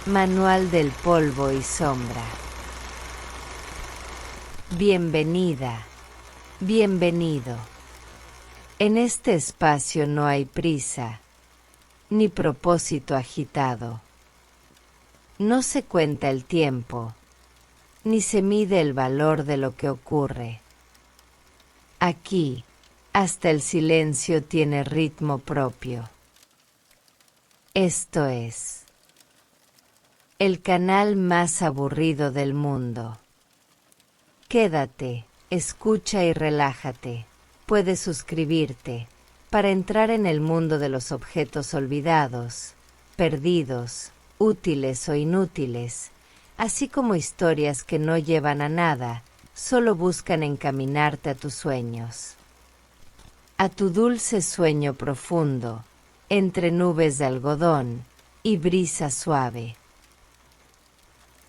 Manual del polvo y sombra. Bienvenida, bienvenido. En este espacio no hay prisa, ni propósito agitado. No se cuenta el tiempo, ni se mide el valor de lo que ocurre. Aquí, hasta el silencio tiene ritmo propio. Esto es el canal más aburrido del mundo. Quédate, escucha y relájate. Puedes suscribirte para entrar en el mundo de los objetos olvidados, perdidos, útiles o inútiles, así como historias que no llevan a nada, solo buscan encaminarte a tus sueños. A tu dulce sueño profundo, entre nubes de algodón y brisa suave.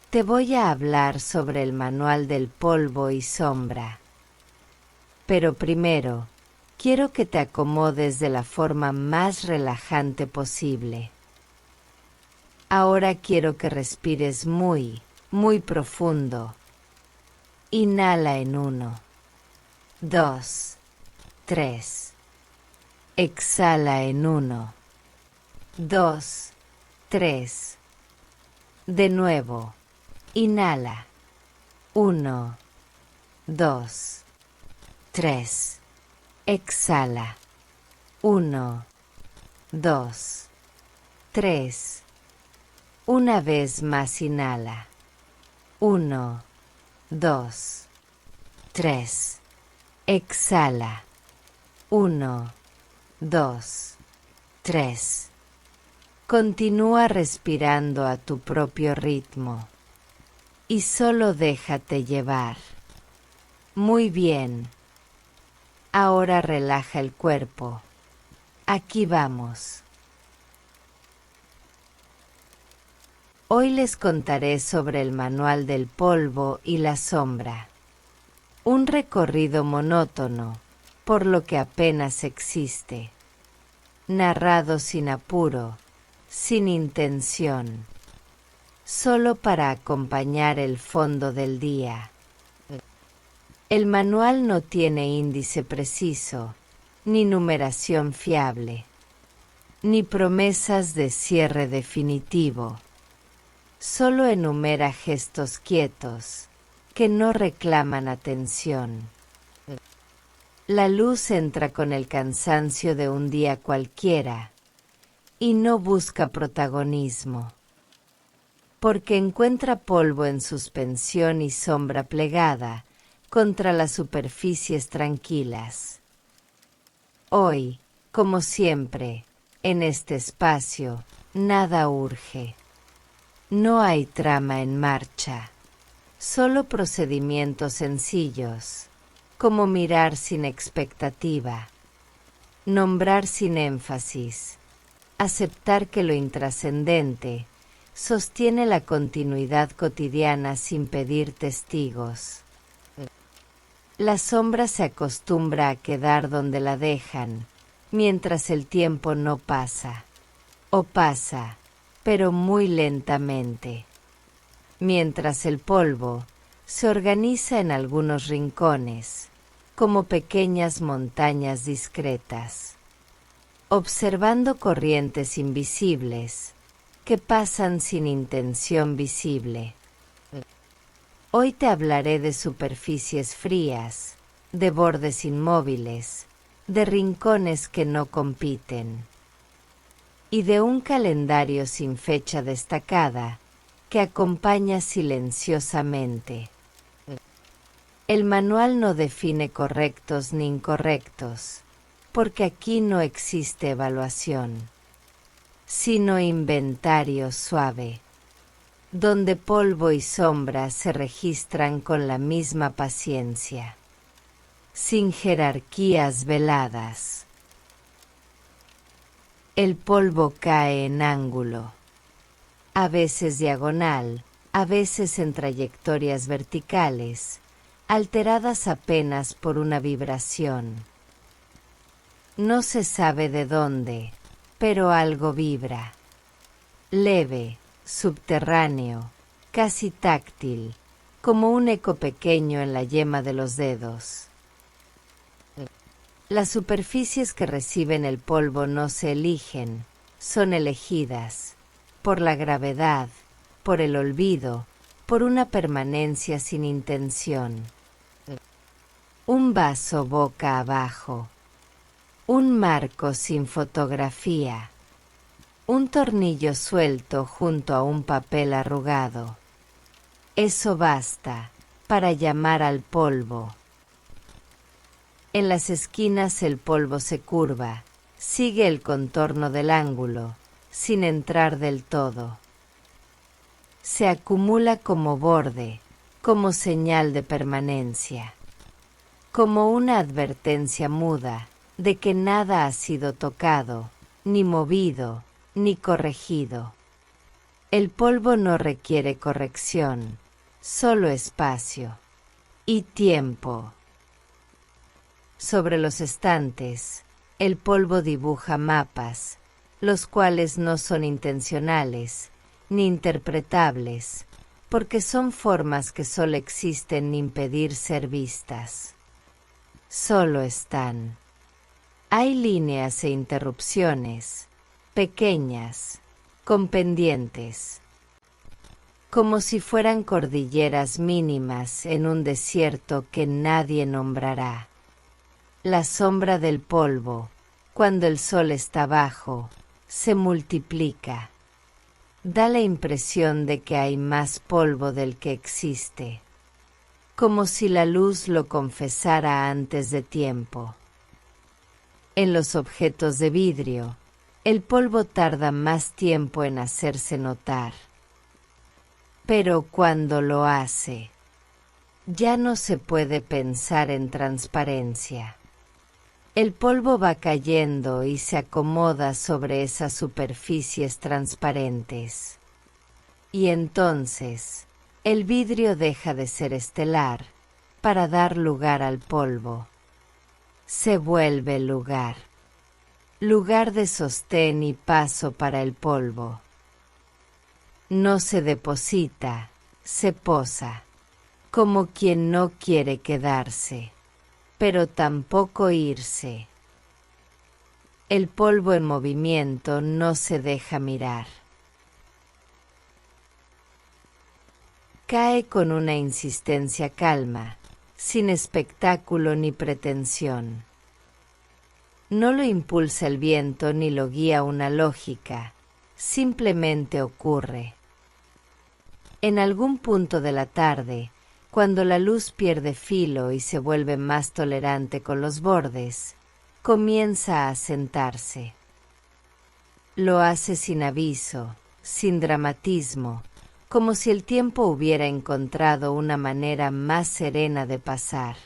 Te voy a hablar sobre el manual del polvo y sombra. Pero primero, quiero que te acomodes de la forma más relajante posible. Ahora quiero que respires muy, muy profundo. Inhala en 1, 2, 3. Exhala en 1, 2, 3. De nuevo. Inhala. 1, 2, 3. Exhala. 1, 2, 3. Una vez más inhala. 1, 2, 3. Exhala. 1, 2, 3. Continúa respirando a tu propio ritmo. Y solo déjate llevar. Muy bien. Ahora relaja el cuerpo. Aquí vamos. Hoy les contaré sobre el manual del polvo y la sombra. Un recorrido monótono, por lo que apenas existe. Narrado sin apuro, sin intención. Solo para acompañar el fondo del día. El manual no tiene índice preciso, ni numeración fiable, ni promesas de cierre definitivo. Solo enumera gestos quietos, que no reclaman atención. La luz entra con el cansancio de un día cualquiera, y no busca protagonismo. Porque encuentra polvo en suspensión y sombra plegada contra las superficies tranquilas. Hoy, como siempre, en este espacio, nada urge. No hay trama en marcha, solo procedimientos sencillos, como mirar sin expectativa, nombrar sin énfasis, aceptar que lo intrascendente sostiene la continuidad cotidiana sin pedir testigos. La sombra se acostumbra a quedar donde la dejan, mientras el tiempo no pasa, o pasa, pero muy lentamente. Mientras el polvo se organiza en algunos rincones, como pequeñas montañas discretas, observando corrientes invisibles, que pasan sin intención visible. Hoy te hablaré de superficies frías, de bordes inmóviles, de rincones que no compiten, y de un calendario sin fecha destacada que acompaña silenciosamente. El manual no define correctos ni incorrectos, porque aquí no existe evaluación, sino inventario suave, donde polvo y sombra se registran con la misma paciencia, sin jerarquías veladas. El polvo cae en ángulo, a veces diagonal, a veces en trayectorias verticales, alteradas apenas por una vibración. No se sabe de dónde, pero algo vibra. Leve, subterráneo, casi táctil, como un eco pequeño en la yema de los dedos. Las superficies que reciben el polvo no se eligen, son elegidas, por la gravedad, por el olvido, por una permanencia sin intención. Un vaso boca abajo, un marco sin fotografía, un tornillo suelto junto a un papel arrugado. Eso basta para llamar al polvo. En las esquinas el polvo se curva, sigue el contorno del ángulo, sin entrar del todo. Se acumula como borde, como señal de permanencia, como una advertencia muda de que nada ha sido tocado, ni movido, ni corregido. El polvo no requiere corrección, solo espacio y tiempo. Sobre los estantes, el polvo dibuja mapas, los cuales no son intencionales, ni interpretables, porque son formas que solo existen impedir ser vistas. Solo están. Hay líneas e interrupciones, pequeñas, con pendientes, como si fueran cordilleras mínimas en un desierto que nadie nombrará. La sombra del polvo, cuando el sol está bajo, se multiplica. Da la impresión de que hay más polvo del que existe, como si la luz lo confesara antes de tiempo. En los objetos de vidrio, el polvo tarda más tiempo en hacerse notar. Pero cuando lo hace, ya no se puede pensar en transparencia. El polvo va cayendo y se acomoda sobre esas superficies transparentes. Y entonces, el vidrio deja de ser estelar para dar lugar al polvo. Se vuelve lugar de sostén y paso para el polvo. No se deposita, se posa, como quien no quiere quedarse, pero tampoco irse. El polvo en movimiento no se deja mirar. Cae con una insistencia calma, sin espectáculo ni pretensión. No lo impulsa el viento ni lo guía una lógica, simplemente ocurre. En algún punto de la tarde, cuando la luz pierde filo y se vuelve más tolerante con los bordes, comienza a sentarse. Lo hace sin aviso, sin dramatismo, como si el tiempo hubiera encontrado una manera más serena de pasar.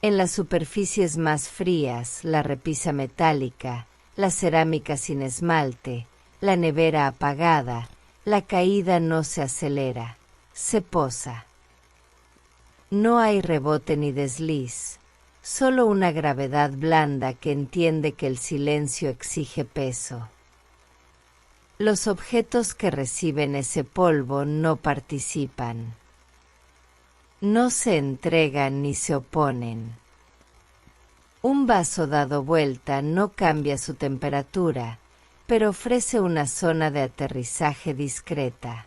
En las superficies más frías, la repisa metálica, la cerámica sin esmalte, la nevera apagada, la caída no se acelera, se posa. No hay rebote ni desliz, solo una gravedad blanda que entiende que el silencio exige peso. Los objetos que reciben ese polvo no participan. No se entregan ni se oponen. Un vaso dado vuelta no cambia su temperatura, pero ofrece una zona de aterrizaje discreta.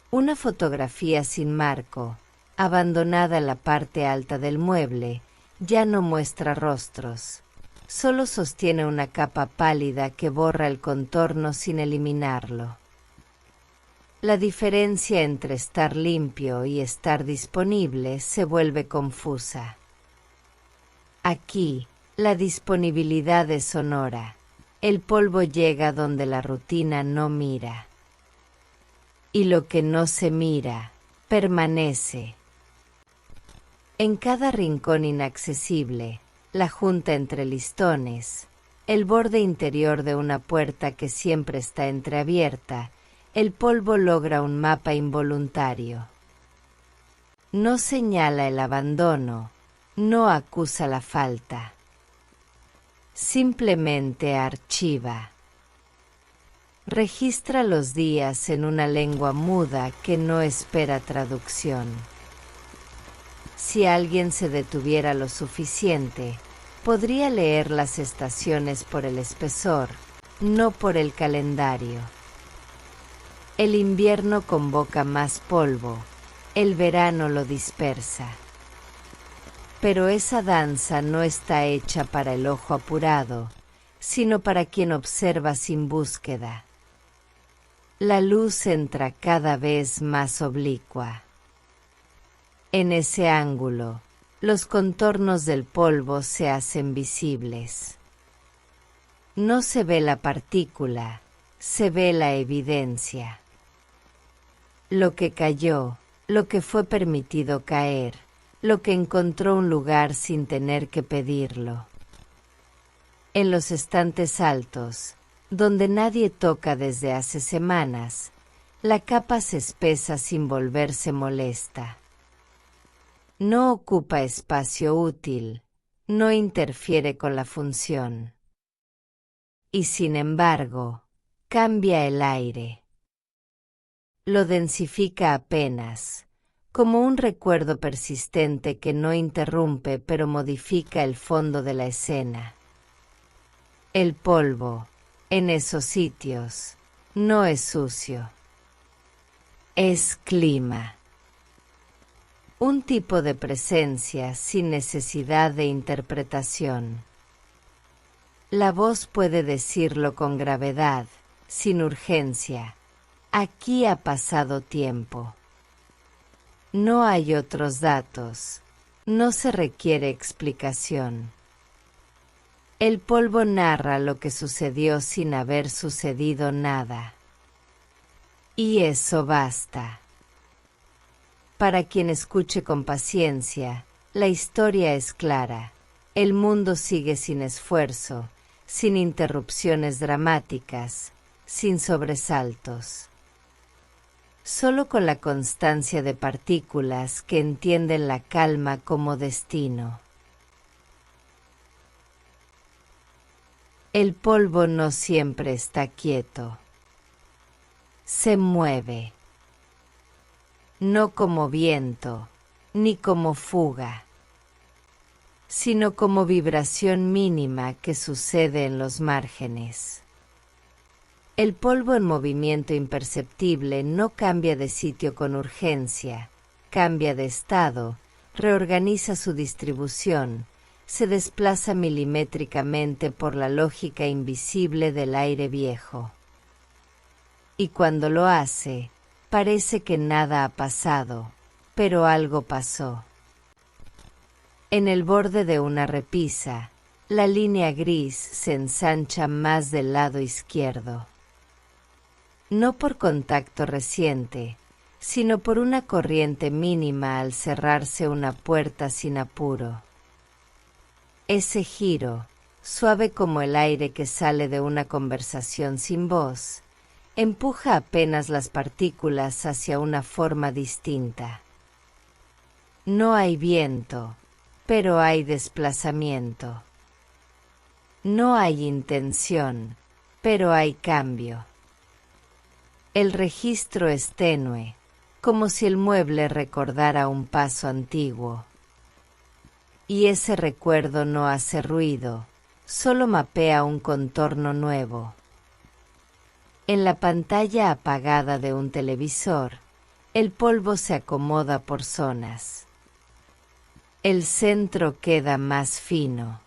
Una fotografía sin marco, abandonada en la parte alta del mueble, ya no muestra rostros, solo sostiene una capa pálida que borra el contorno sin eliminarlo. La diferencia entre estar limpio y estar disponible se vuelve confusa. Aquí, la disponibilidad es sonora. El polvo llega donde la rutina no mira. Y lo que no se mira, permanece. En cada rincón inaccesible, la junta entre listones, el borde interior de una puerta que siempre está entreabierta, el polvo logra un mapa involuntario. No señala el abandono, no acusa la falta. Simplemente archiva. Registra los días en una lengua muda que no espera traducción. Si alguien se detuviera lo suficiente, podría leer las estaciones por el espesor, no por el calendario. El invierno convoca más polvo, el verano lo dispersa. Pero esa danza no está hecha para el ojo apurado, sino para quien observa sin búsqueda. La luz entra cada vez más oblicua. En ese ángulo, los contornos del polvo se hacen visibles. No se ve la partícula, se ve la evidencia. Lo que cayó, lo que fue permitido caer, lo que encontró un lugar sin tener que pedirlo. En los estantes altos, donde nadie toca desde hace semanas, la capa se espesa sin volverse molesta. No ocupa espacio útil, no interfiere con la función. Y sin embargo, cambia el aire. Lo densifica apenas, como un recuerdo persistente que no interrumpe pero modifica el fondo de la escena. El polvo, en esos sitios, no es sucio. Es clima. Un tipo de presencia sin necesidad de interpretación. La voz puede decirlo con gravedad, sin urgencia. Aquí ha pasado tiempo. No hay otros datos. No se requiere explicación. El polvo narra lo que sucedió sin haber sucedido nada. Y eso basta. Para quien escuche con paciencia, la historia es clara. El mundo sigue sin esfuerzo, sin interrupciones dramáticas, sin sobresaltos. Solo con la constancia de partículas que entienden la calma como destino. El polvo no siempre está quieto. Se mueve. No como viento, ni como fuga, sino como vibración mínima que sucede en los márgenes. El polvo en movimiento imperceptible no cambia de sitio con urgencia, cambia de estado, reorganiza su distribución, se desplaza milimétricamente por la lógica invisible del aire viejo. Y cuando lo hace, parece que nada ha pasado, pero algo pasó. En el borde de una repisa, la línea gris se ensancha más del lado izquierdo. No por contacto reciente, sino por una corriente mínima al cerrarse una puerta sin apuro. Ese giro, suave como el aire que sale de una conversación sin voz, empuja apenas las partículas hacia una forma distinta. No hay viento, pero hay desplazamiento. No hay intención, pero hay cambio. El registro es tenue, como si el mueble recordara un paso antiguo. Y ese recuerdo no hace ruido, solo mapea un contorno nuevo. En la pantalla apagada de un televisor, el polvo se acomoda por zonas. El centro queda más fino.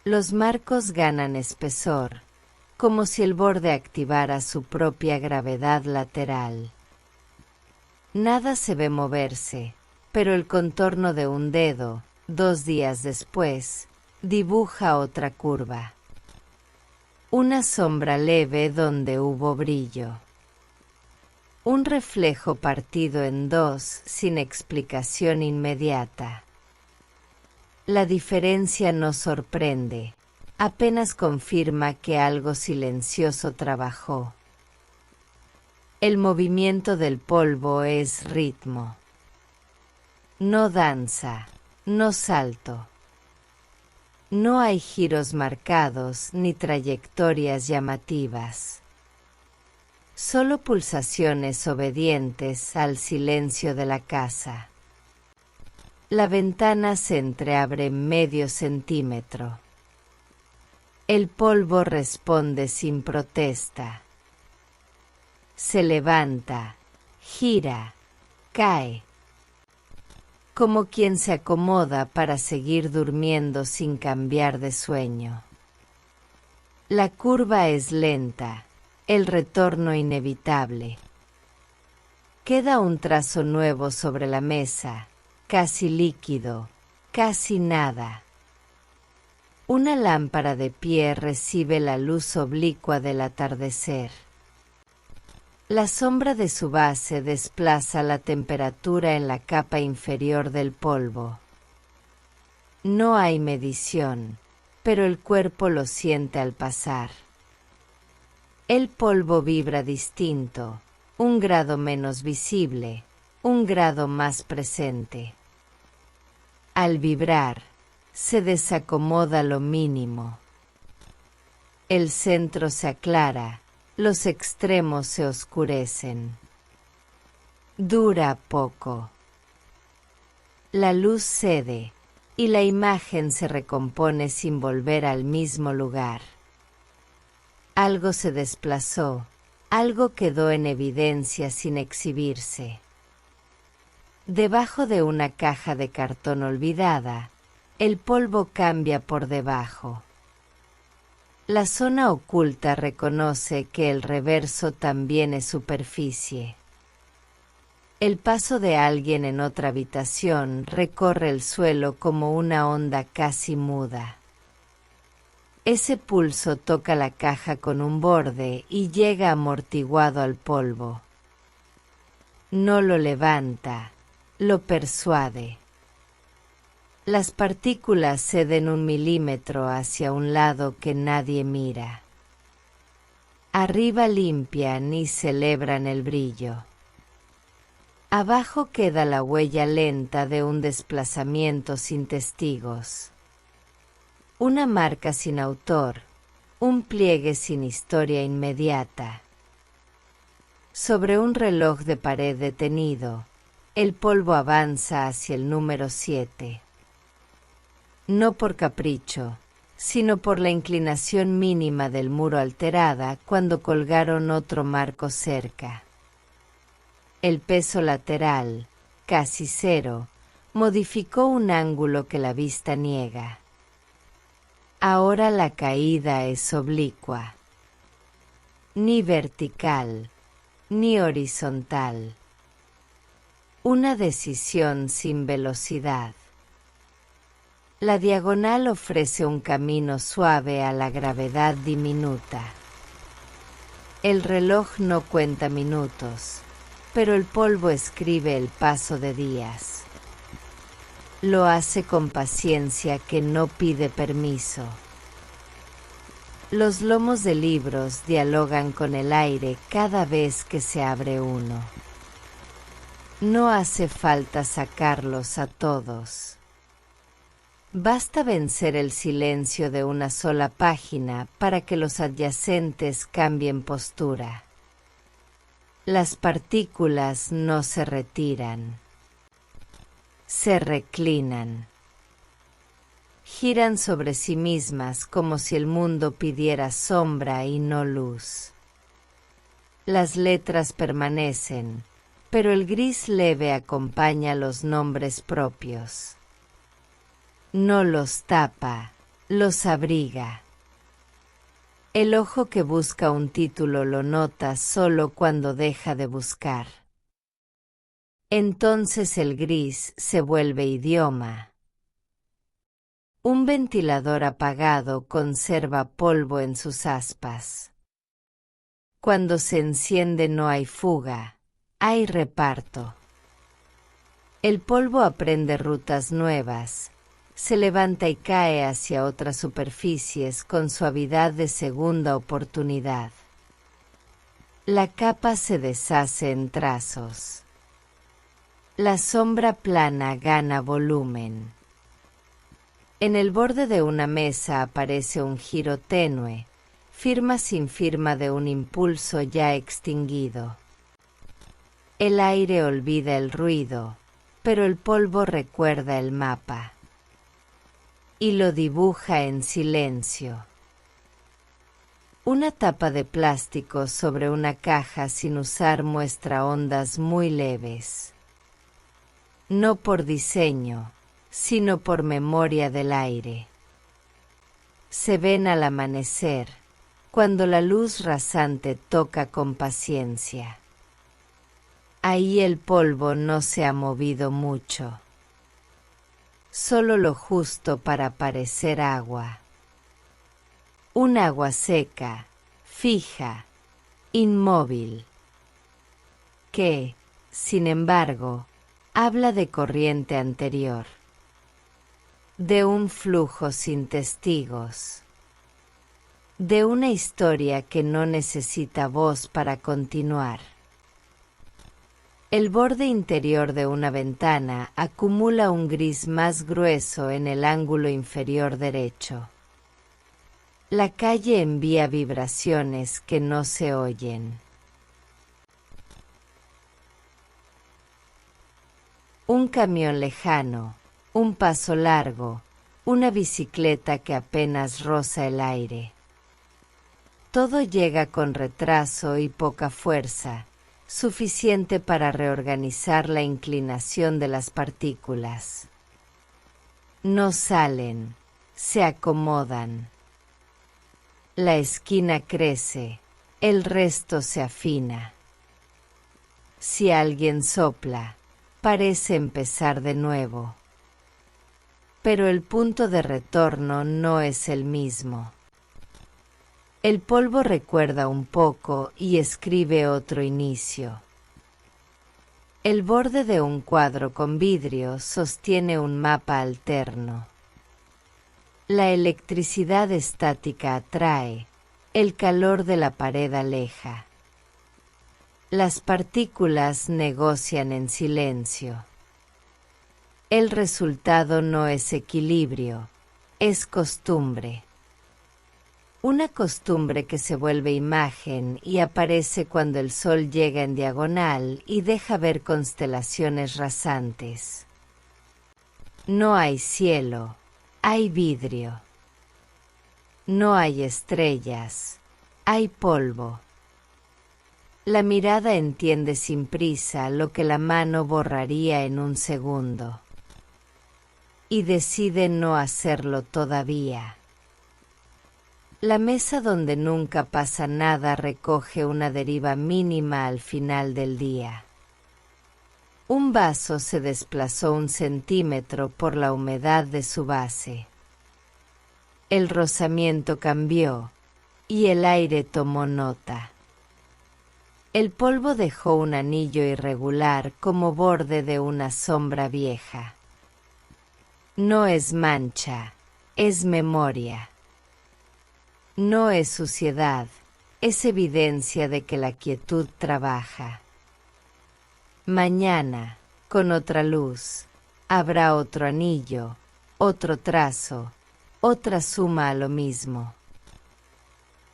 Los marcos ganan espesor, como si el borde activara su propia gravedad lateral. Nada se ve moverse, pero el contorno de un dedo, 2 días después, dibuja otra curva. Una sombra leve donde hubo brillo. Un reflejo partido en dos sin explicación inmediata. La diferencia no sorprende, apenas confirma que algo silencioso trabajó. El movimiento del polvo es ritmo. No danza, no salto. No hay giros marcados ni trayectorias llamativas. solo pulsaciones obedientes al silencio de la casa. La ventana se entreabre medio centímetro. El polvo responde sin protesta. Se levanta, gira, cae, como quien se acomoda para seguir durmiendo sin cambiar de sueño. La curva es lenta, el retorno inevitable. Queda un trazo nuevo sobre la mesa, casi líquido, casi nada. Una lámpara de pie recibe la luz oblicua del atardecer. La sombra de su base desplaza la temperatura en la capa inferior del polvo. No hay medición, pero el cuerpo lo siente al pasar. El polvo vibra distinto, un grado menos visible, un grado más presente. Al vibrar, se desacomoda lo mínimo. El centro se aclara, los extremos se oscurecen. Dura poco. La luz cede, y la imagen se recompone sin volver al mismo lugar. Algo se desplazó, algo quedó en evidencia sin exhibirse. Debajo de una caja de cartón olvidada, el polvo cambia por debajo. La zona oculta reconoce que el reverso también es superficie. El paso de alguien en otra habitación recorre el suelo como una onda casi muda. Ese pulso toca la caja con un borde y llega amortiguado al polvo. No lo levanta, lo persuade. Las partículas ceden 1 milímetro hacia un lado que nadie mira. Arriba limpian y celebran el brillo. Abajo queda la huella lenta de un desplazamiento sin testigos. Una marca sin autor, un pliegue sin historia inmediata. Sobre un reloj de pared detenido, el polvo avanza hacia el número 7. No por capricho, sino por la inclinación mínima del muro alterada cuando colgaron otro marco cerca. El peso lateral, casi cero, modificó un ángulo que la vista niega. Ahora la caída es oblicua. Ni vertical, ni horizontal. Una decisión sin velocidad. La diagonal ofrece un camino suave a la gravedad diminuta. El reloj no cuenta minutos, pero el polvo escribe el paso de días. Lo hace con paciencia que no pide permiso. Los lomos de libros dialogan con el aire cada vez que se abre uno. No hace falta sacarlos a todos. Basta vencer el silencio de una sola página para que los adyacentes cambien postura. Las partículas no se retiran. Se reclinan. Giran sobre sí mismas como si el mundo pidiera sombra y no luz. Las letras permanecen, pero el gris leve acompaña los nombres propios. No los tapa, los abriga. El ojo que busca un título lo nota solo cuando deja de buscar. Entonces el gris se vuelve idioma. Un ventilador apagado conserva polvo en sus aspas. Cuando se enciende no hay fuga, hay reparto. El polvo aprende rutas nuevas, se levanta y cae hacia otras superficies con suavidad de segunda oportunidad. La capa se deshace en trazos. La sombra plana gana volumen. En el borde de una mesa aparece un giro tenue, firma sin firma de un impulso ya extinguido. El aire olvida el ruido, pero el polvo recuerda el mapa y lo dibuja en silencio. Una tapa de plástico sobre una caja sin usar muestra ondas muy leves. No por diseño, sino por memoria del aire. Se ven al amanecer, cuando la luz rasante toca con paciencia. Ahí el polvo no se ha movido mucho. Solo lo justo para parecer agua. Un agua seca, fija, inmóvil, que, sin embargo, habla de corriente anterior, de un flujo sin testigos, de una historia que no necesita voz para continuar. El borde interior de una ventana acumula un gris más grueso en el ángulo inferior derecho. La calle envía vibraciones que no se oyen. Un camión lejano, un paso largo, una bicicleta que apenas roza el aire. Todo llega con retraso y poca fuerza, suficiente para reorganizar la inclinación de las partículas. No salen, se acomodan. La esquina crece, el resto se afina. Si alguien sopla, parece empezar de nuevo. Pero el punto de retorno no es el mismo. El polvo recuerda un poco y escribe otro inicio. El borde de un cuadro con vidrio sostiene un mapa alterno. La electricidad estática atrae, el calor de la pared aleja. Las partículas negocian en silencio. El resultado no es equilibrio, es costumbre. Una costumbre que se vuelve imagen y aparece cuando el sol llega en diagonal y deja ver constelaciones rasantes. No hay cielo. Hay vidrio. No hay estrellas, hay polvo. La mirada entiende sin prisa lo que la mano borraría en un segundo. Y decide no hacerlo todavía. La mesa donde nunca pasa nada recoge una deriva mínima al final del día. Un vaso se desplazó 1 centímetro por la humedad de su base. El rozamiento cambió y el aire tomó nota. El polvo dejó un anillo irregular como borde de una sombra vieja. No es mancha, es memoria. No es suciedad, es evidencia de que la quietud trabaja. Mañana, con otra luz, habrá otro anillo, otro trazo, otra suma a lo mismo.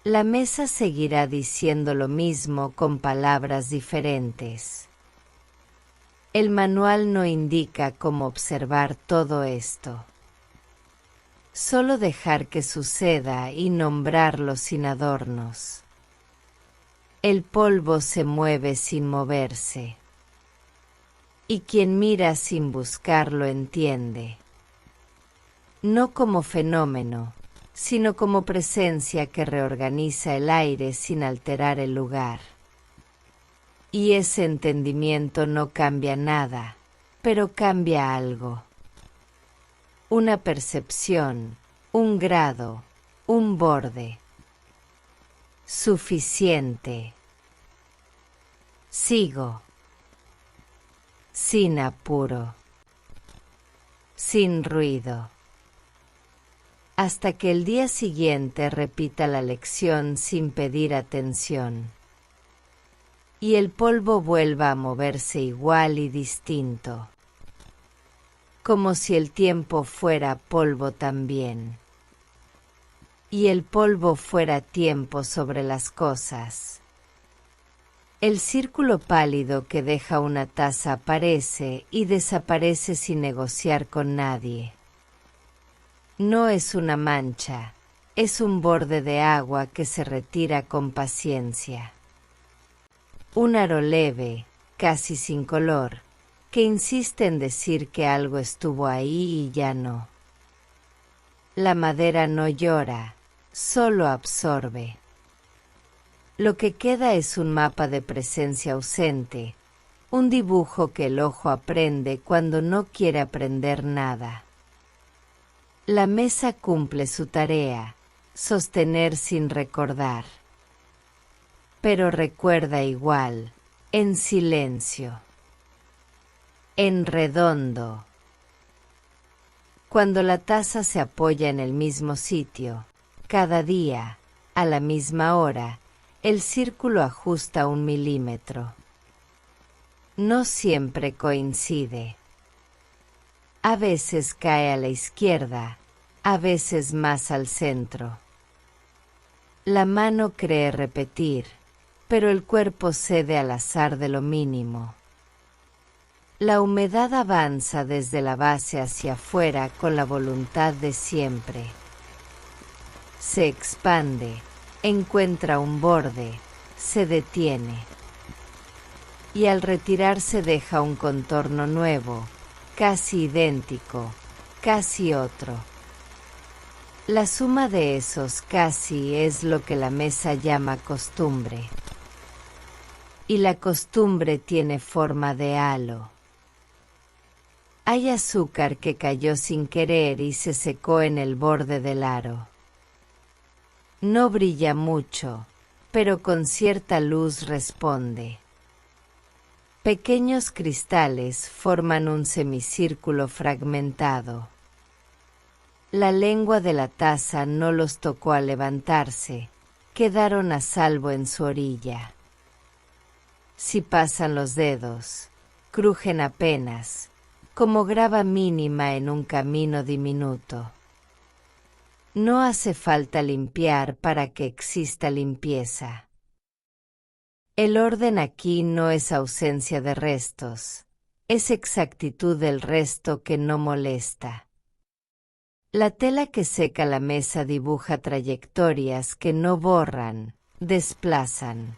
La mesa seguirá diciendo lo mismo con palabras diferentes. El manual no indica cómo observar todo esto. Solo dejar que suceda y nombrarlo sin adornos. El polvo se mueve sin moverse. Y quien mira sin buscarlo entiende. No como fenómeno, sino como presencia que reorganiza el aire sin alterar el lugar. Y ese entendimiento no cambia nada, pero cambia algo. Una percepción, un grado, un borde. Suficiente. Sigo. Sin apuro. Sin ruido. Hasta que el día siguiente repita la lección sin pedir atención. Y el polvo vuelva a moverse igual y distinto. Como si el tiempo fuera polvo también. y el polvo fuera tiempo sobre las cosas. El círculo pálido que deja una taza aparece y desaparece sin negociar con nadie. No es una mancha, es un borde de agua que se retira con paciencia. Un aro leve, casi sin color, que insiste en decir que algo estuvo ahí y ya no. La madera no llora, solo absorbe. Lo que queda es un mapa de presencia ausente, un dibujo que el ojo aprende cuando no quiere aprender nada. La mesa cumple su tarea, sostener sin recordar. Pero recuerda igual, en silencio. En redondo. Cuando la taza se apoya en el mismo sitio, cada día, a la misma hora, el círculo ajusta 1 milímetro. No siempre coincide. A veces cae a la izquierda, a veces más al centro. La mano cree repetir, pero el cuerpo cede al azar de lo mínimo. La humedad avanza desde la base hacia afuera con la voluntad de siempre. Se expande, encuentra un borde, se detiene. Y al retirarse deja un contorno nuevo, casi idéntico, casi otro. La suma de esos casi es lo que la mesa llama costumbre. Y la costumbre tiene forma de halo. Hay azúcar que cayó sin querer y se secó en el borde del aro. No brilla mucho, pero con cierta luz responde. Pequeños cristales forman un semicírculo fragmentado. La lengua de la taza no los tocó al levantarse, quedaron a salvo en su orilla. Si pasan los dedos, crujen apenas, como grava mínima en un camino diminuto. No hace falta limpiar para que exista limpieza. El orden aquí no es ausencia de restos, es exactitud del resto que no molesta. La tela que seca la mesa dibuja trayectorias que no borran, desplazan.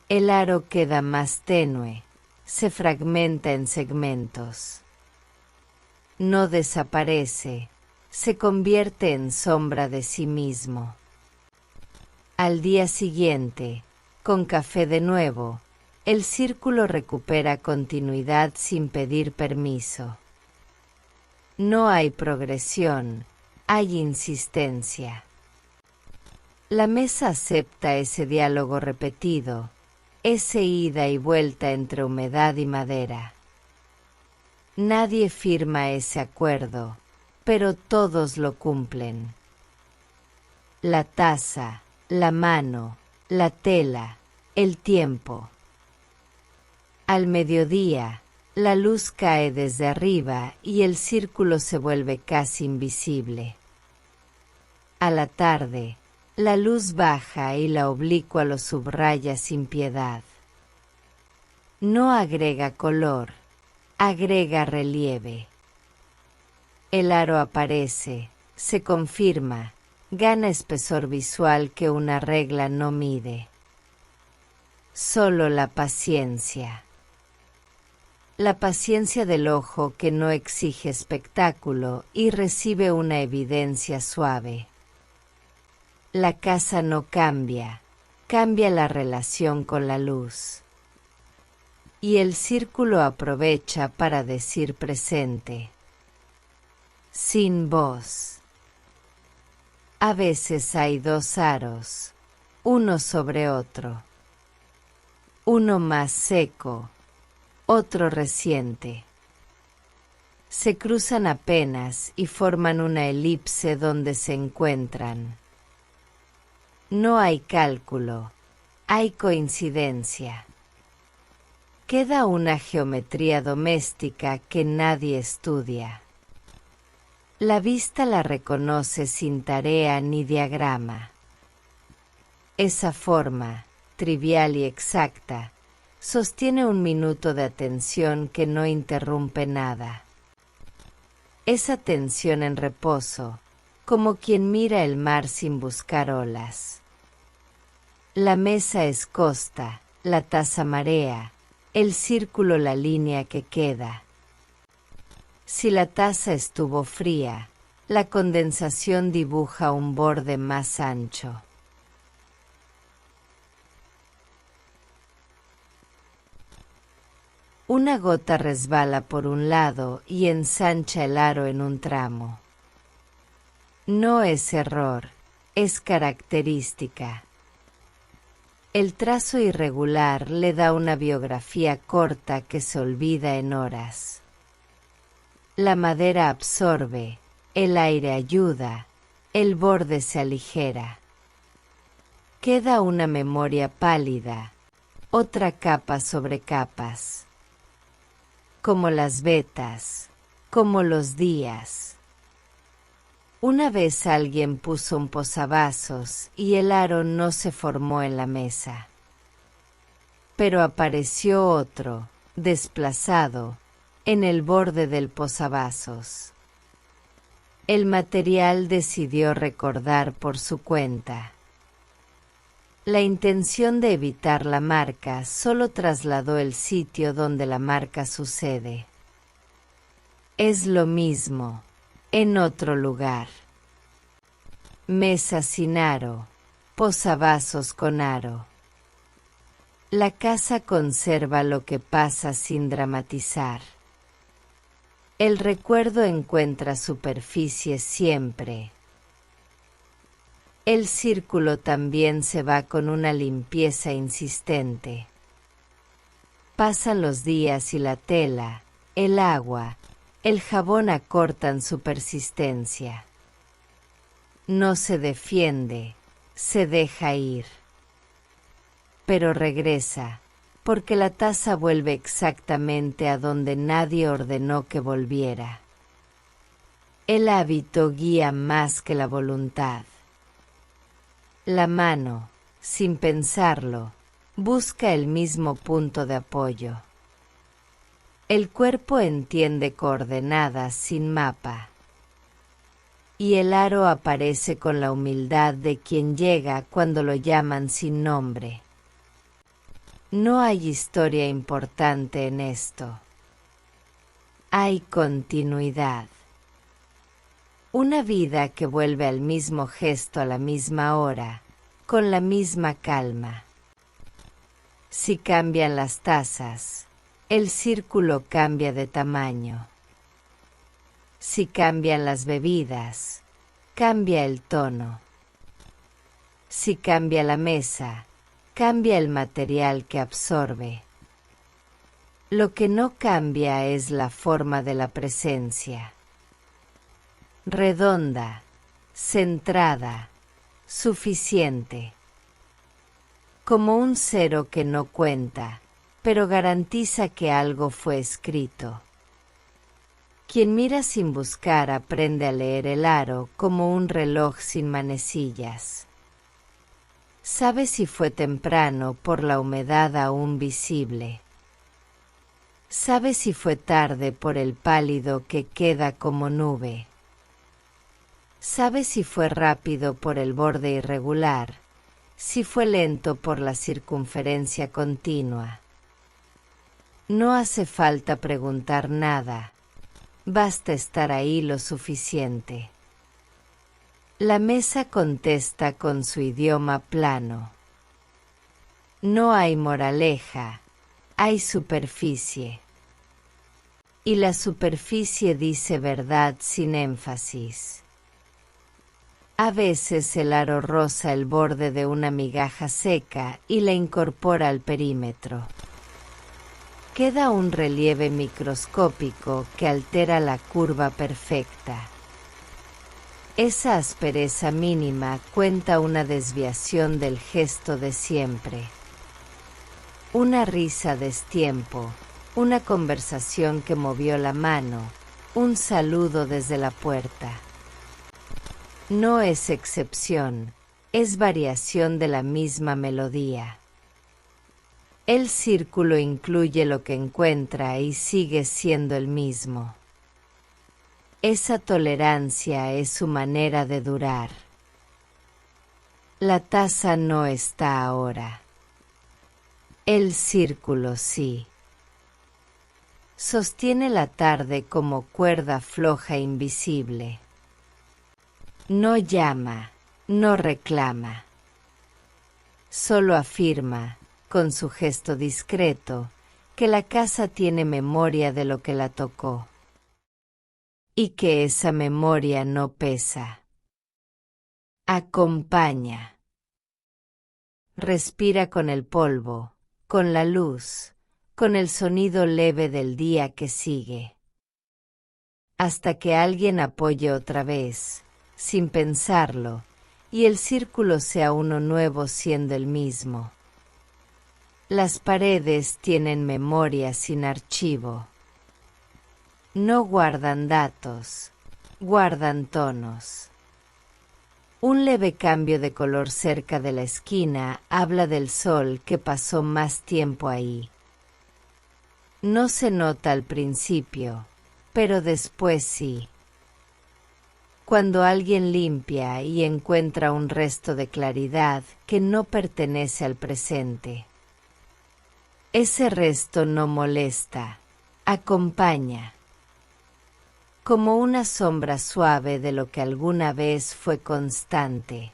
El aro queda más tenue, se fragmenta en segmentos. No desaparece, se convierte en sombra de sí mismo. Al día siguiente, con café de nuevo, el círculo recupera continuidad sin pedir permiso. No hay progresión, hay insistencia. La mesa acepta ese diálogo repetido, ese ida y vuelta entre humedad y madera. Nadie firma ese acuerdo, pero todos lo cumplen. La taza, la mano, la tela, el tiempo. Al mediodía, la luz cae desde arriba y el círculo se vuelve casi invisible. A la tarde, la luz baja y la oblicua lo subraya sin piedad. No agrega color, agrega relieve. El aro aparece, se confirma, gana espesor visual que una regla no mide. Solo la paciencia. La paciencia del ojo que no exige espectáculo y recibe una evidencia suave. La casa no cambia, cambia la relación con la luz. Y el círculo aprovecha para decir presente. Sin voz. A veces hay 2 aros, uno sobre otro. Uno más seco, otro reciente. Se cruzan apenas y forman una elipse donde se encuentran. No hay cálculo, hay coincidencia. Queda una geometría doméstica que nadie estudia. La vista la reconoce sin tarea ni diagrama. Esa forma, trivial y exacta, sostiene un minuto de atención que no interrumpe nada. Es atención en reposo, como quien mira el mar sin buscar olas. La mesa es costa, la taza marea, el círculo la línea que queda. Si la taza estuvo fría, la condensación dibuja un borde más ancho. Una gota resbala por un lado y ensancha el aro en un tramo. No es error, es característica. El trazo irregular le da una biografía corta que se olvida en horas. La madera absorbe, el aire ayuda, el borde se aligera. Queda una memoria pálida, otra capa sobre capas. Como las vetas, como los días. Una vez alguien puso un posavasos y el aro no se formó en la mesa. Pero apareció otro, desplazado, en el borde del posavasos. El material decidió recordar por su cuenta. La intención de evitar la marca solo trasladó el sitio donde la marca sucede. Es lo mismo, en otro lugar. Mesa sin aro, posavasos con aro. La casa conserva lo que pasa sin dramatizar. El recuerdo encuentra superficie siempre. El círculo también se va con una limpieza insistente. Pasan los días y la tela, el agua, el jabón acortan su persistencia. No se defiende, se deja ir. Pero regresa, porque la taza vuelve exactamente a donde nadie ordenó que volviera. El hábito guía más que la voluntad. La mano, sin pensarlo, busca el mismo punto de apoyo. El cuerpo entiende coordenadas sin mapa. Y el aro aparece con la humildad de quien llega cuando lo llaman sin nombre. No hay historia importante en esto. Hay continuidad. Una vida que vuelve al mismo gesto a la misma hora, con la misma calma. Si cambian las tazas, el círculo cambia de tamaño. Si cambian las bebidas, cambia el tono. Si cambia la mesa, cambia el material que absorbe. Lo que no cambia es la forma de la presencia. Redonda, centrada, suficiente. Como un cero que no cuenta, pero garantiza que algo fue escrito. Quien mira sin buscar aprende a leer el aro como un reloj sin manecillas. Sabe si fue temprano por la humedad aún visible. Sabe si fue tarde por el pálido que queda como nube. Sabe si fue rápido por el borde irregular, si fue lento por la circunferencia continua. No hace falta preguntar nada, basta estar ahí lo suficiente. La mesa contesta con su idioma plano. No hay moraleja, hay superficie. Y la superficie dice verdad sin énfasis. A veces el aro roza el borde de una migaja seca y la incorpora al perímetro. Queda un relieve microscópico que altera la curva perfecta. Esa aspereza mínima cuenta una desviación del gesto de siempre. Una risa a destiempo, una conversación que movió la mano, Un saludo desde la puerta. No es excepción, es variación de la misma melodía. El círculo incluye lo que encuentra y sigue siendo el mismo. Esa tolerancia es su manera de durar. La taza no está ahora. El círculo sí. Sostiene la tarde como cuerda floja e invisible. No llama, no reclama. Solo afirma, con su gesto discreto, que la casa tiene memoria de lo que la tocó. Y que esa memoria no pesa. Acompaña. Respira con el polvo, con la luz, con el sonido leve del día que sigue. Hasta que alguien apoye otra vez, sin pensarlo, y el círculo sea uno nuevo siendo el mismo. Las paredes tienen memoria sin archivo. No guardan datos, guardan tonos. Un leve cambio de color cerca de la esquina habla del sol que pasó más tiempo ahí. No se nota al principio, pero después sí. Cuando alguien limpia y encuentra un resto de claridad que no pertenece al presente. Ese resto no molesta, acompaña. Como una sombra suave de lo que alguna vez fue constante.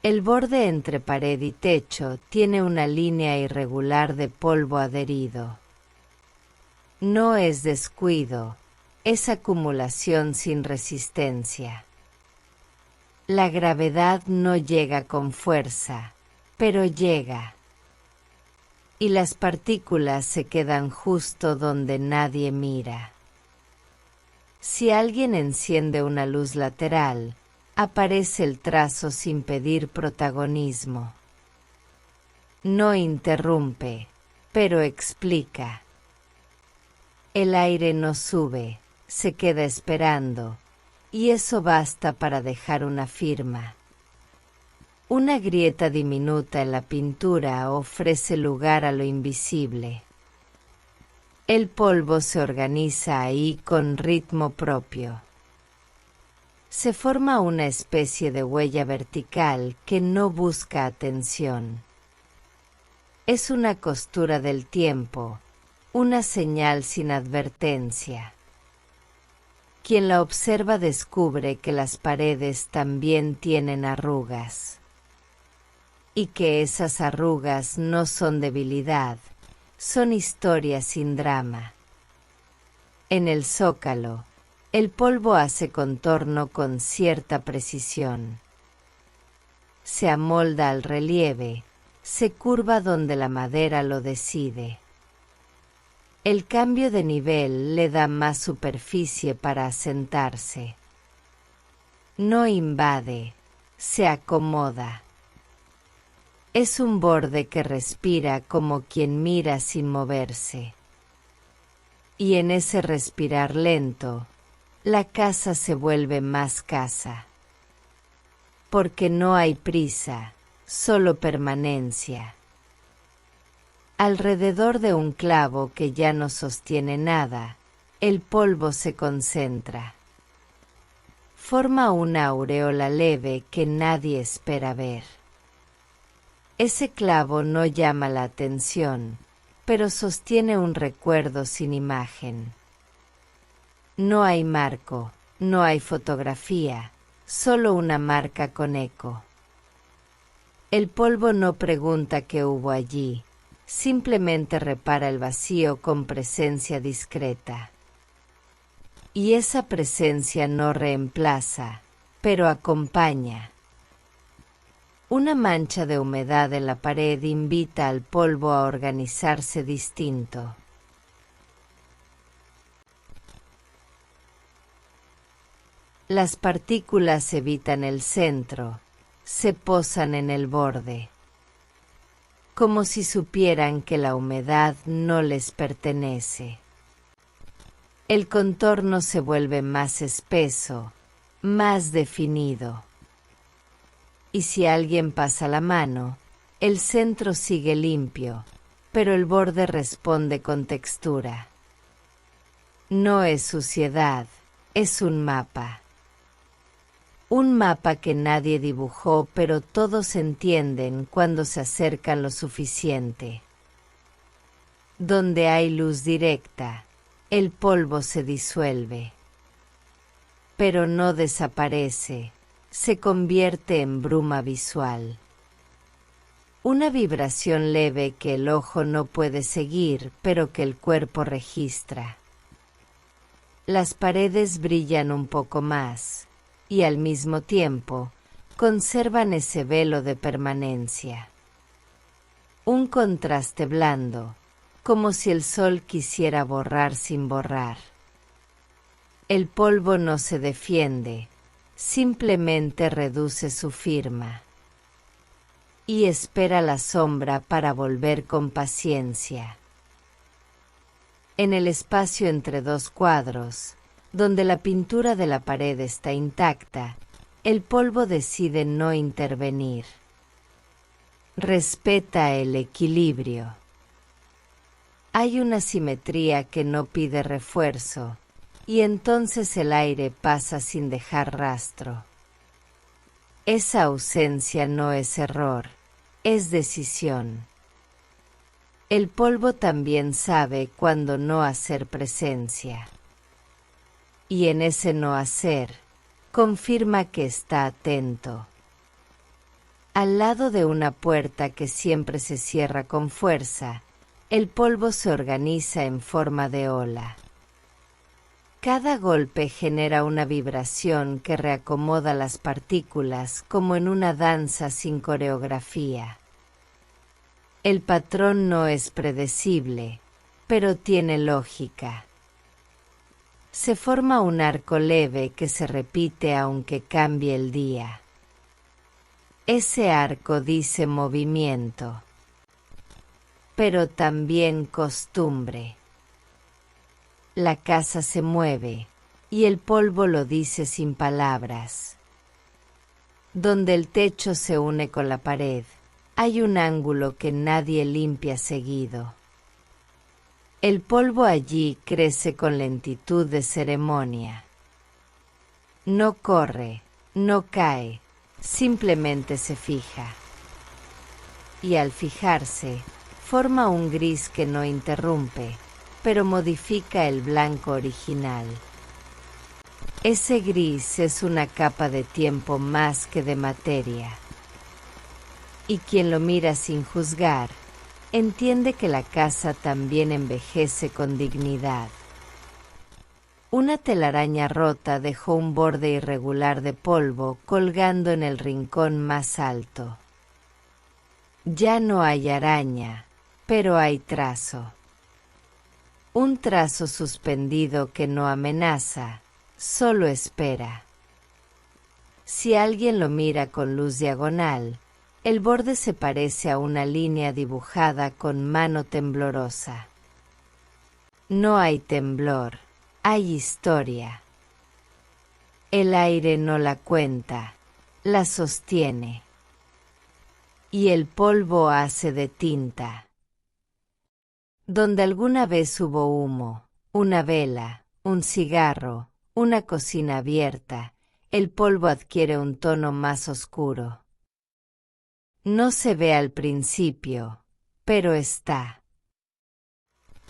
El borde entre pared y techo tiene una línea irregular de polvo adherido. No es descuido, es acumulación sin resistencia. La gravedad no llega con fuerza, pero llega. Y las partículas se quedan justo donde nadie mira. Si alguien enciende una luz lateral, aparece el trazo sin pedir protagonismo. No interrumpe, pero explica. El aire no sube, se queda esperando, y eso basta para dejar una firma. Una grieta diminuta en la pintura ofrece lugar a lo invisible. El polvo se organiza ahí con ritmo propio. Se forma una especie de huella vertical que no busca atención. Es una costura del tiempo, una señal sin advertencia. Quien la observa descubre que las paredes también tienen arrugas. Y que esas arrugas no son debilidad, son historias sin drama. En el zócalo, el polvo hace contorno con cierta precisión. Se amolda al relieve, se curva donde la madera lo decide. El cambio de nivel le da más superficie para asentarse. No invade, se acomoda. Es un borde que respira como quien mira sin moverse. Y en ese respirar lento, la casa se vuelve más casa. Porque no hay prisa, solo permanencia. Alrededor de un clavo que ya no sostiene nada, el polvo se concentra. Forma una aureola leve que nadie espera ver. Ese clavo no llama la atención, pero sostiene un recuerdo sin imagen. No hay marco, no hay fotografía, solo una marca con eco. El polvo no pregunta qué hubo allí, simplemente repara el vacío con presencia discreta. Y esa presencia no reemplaza, pero acompaña. Una mancha de humedad en la pared invita al polvo a organizarse distinto. Las partículas evitan el centro, se posan en el borde, como si supieran que la humedad no les pertenece. El contorno se vuelve más espeso, más definido. Y si alguien pasa la mano, el centro sigue limpio, pero el borde responde con textura. No es suciedad, es un mapa. Un mapa que nadie dibujó, pero todos entienden cuando se acercan lo suficiente. Donde hay luz directa, el polvo se disuelve. Pero no desaparece, se convierte en bruma visual. Una vibración leve que el ojo no puede seguir, pero que el cuerpo registra. Las paredes brillan un poco más, y al mismo tiempo conservan ese velo de permanencia. Un contraste blando, como si el sol quisiera borrar sin borrar. El polvo no se defiende, simplemente reduce su firma. Y espera la sombra para volver con paciencia. En el espacio entre dos cuadros, donde la pintura de la pared está intacta, el polvo decide no intervenir. Respeta el equilibrio. Hay una simetría que no pide refuerzo, y entonces el aire pasa sin dejar rastro. Esa ausencia no es error, es decisión. El polvo también sabe cuándo no hacer presencia. Y en ese no hacer, confirma que está atento. Al lado de una puerta que siempre se cierra con fuerza, el polvo se organiza en forma de ola. Cada golpe genera una vibración que reacomoda las partículas como en una danza sin coreografía. El patrón no es predecible, pero tiene lógica. Se forma un arco leve que se repite aunque cambie el día. Ese arco dice movimiento, pero también costumbre. La casa se mueve, y el polvo lo dice sin palabras. Donde el techo se une con la pared, hay un ángulo que nadie limpia seguido. El polvo allí crece con lentitud de ceremonia. No corre, no cae, simplemente se fija. Y al fijarse, forma un gris que no interrumpe, pero modifica el blanco original. Ese gris es una capa de tiempo más que de materia. Y quien lo mira sin juzgar, entiende que la casa también envejece con dignidad. Una telaraña rota dejó un borde irregular de polvo colgando en el rincón más alto. Ya no hay araña, pero hay trazo. Un trazo suspendido que no amenaza, solo espera. Si alguien lo mira con luz diagonal, el borde se parece a una línea dibujada con mano temblorosa. No hay temblor, hay historia. El aire no la cuenta, la sostiene. Y el polvo hace de tinta. Donde alguna vez hubo humo, una vela, un cigarro, una cocina abierta, el polvo adquiere un tono más oscuro. No se ve al principio, pero está.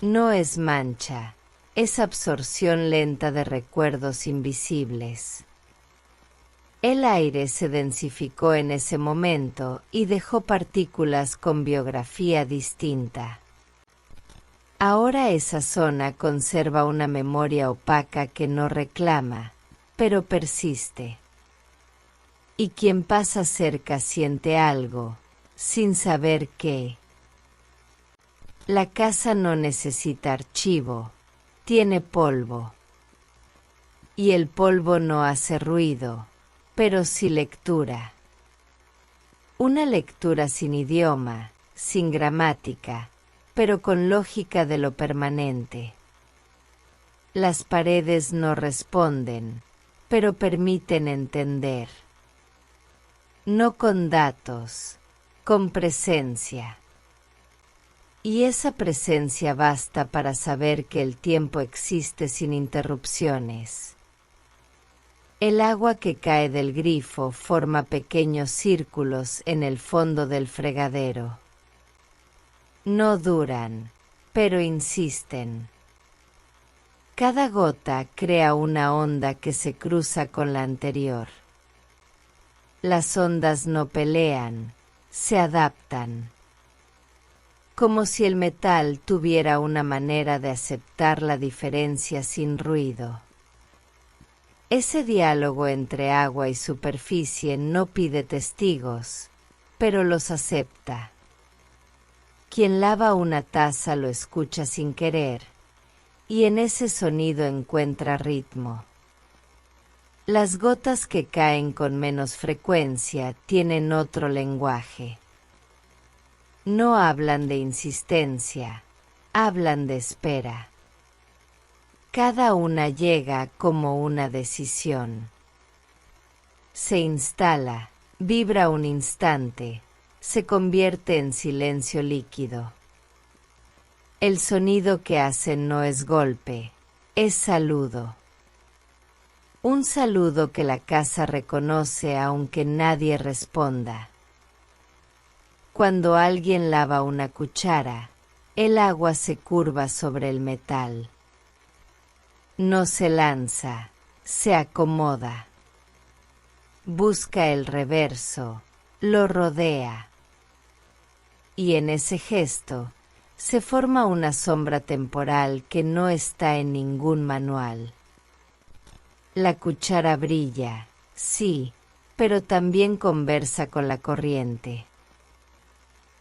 No es mancha, es absorción lenta de recuerdos invisibles. El aire se densificó en ese momento y dejó partículas con biografía distinta. Ahora esa zona conserva una memoria opaca que no reclama, pero persiste. Y quien pasa cerca siente algo, sin saber qué. La casa no necesita archivo, tiene polvo. Y el polvo no hace ruido, pero sí lectura. Una lectura sin idioma, sin gramática, pero con lógica de lo permanente. Las paredes no responden, pero permiten entender. No con datos, con presencia. Y esa presencia basta para saber que el tiempo existe sin interrupciones. El agua que cae del grifo forma pequeños círculos en el fondo del fregadero. No duran, pero insisten. Cada gota crea una onda que se cruza con la anterior. Las ondas no pelean, se adaptan. Como si el metal tuviera una manera de aceptar la diferencia sin ruido. Ese diálogo entre agua y superficie no pide testigos, pero los acepta. Quien lava una taza lo escucha sin querer, y en ese sonido encuentra ritmo. Las gotas que caen con menos frecuencia tienen otro lenguaje. No hablan de insistencia, hablan de espera. Cada una llega como una decisión. Se instala, vibra un instante, se convierte en silencio líquido. El sonido que hacen no es golpe, es saludo. Un saludo que la casa reconoce aunque nadie responda. Cuando alguien lava una cuchara, el agua se curva sobre el metal. No se lanza, se acomoda. Busca el reverso, lo rodea. Y en ese gesto se forma una sombra temporal que no está en ningún manual. La cuchara brilla, sí, pero también conversa con la corriente.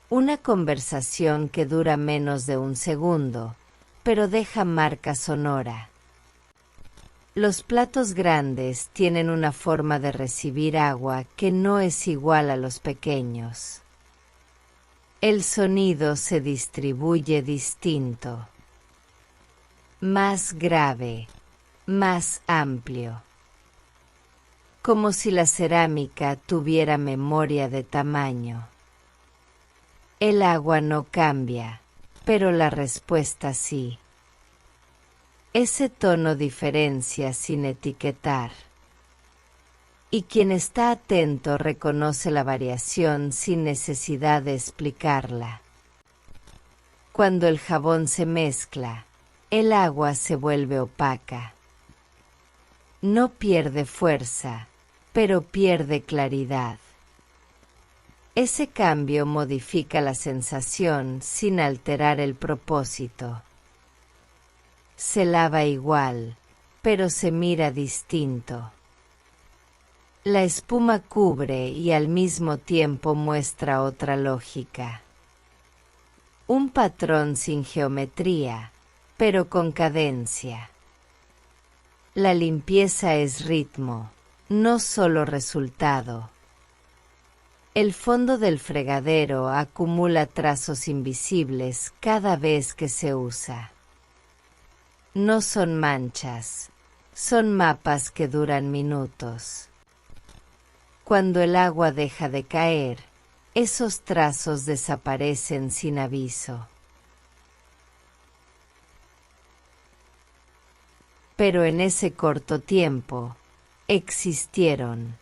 Una conversación que dura menos de un segundo, pero deja marca sonora. Los platos grandes tienen una forma de recibir agua que no es igual a los pequeños. El sonido se distribuye distinto. Más grave, más amplio. Como si la cerámica tuviera memoria de tamaño. El agua no cambia, pero la respuesta sí. Ese tono diferencia sin etiquetar. Y quien está atento reconoce la variación sin necesidad de explicarla. Cuando el jabón se mezcla, el agua se vuelve opaca. No pierde fuerza, pero pierde claridad. Ese cambio modifica la sensación sin alterar el propósito. Se lava igual, pero se mira distinto. La espuma cubre y al mismo tiempo muestra otra lógica. Un patrón sin geometría, pero con cadencia. La limpieza es ritmo, no solo resultado. El fondo del fregadero acumula trazos invisibles cada vez que se usa. No son manchas, son mapas que duran minutos. Cuando el agua deja de caer, esos trazos desaparecen sin aviso. Pero en ese corto tiempo, existieron.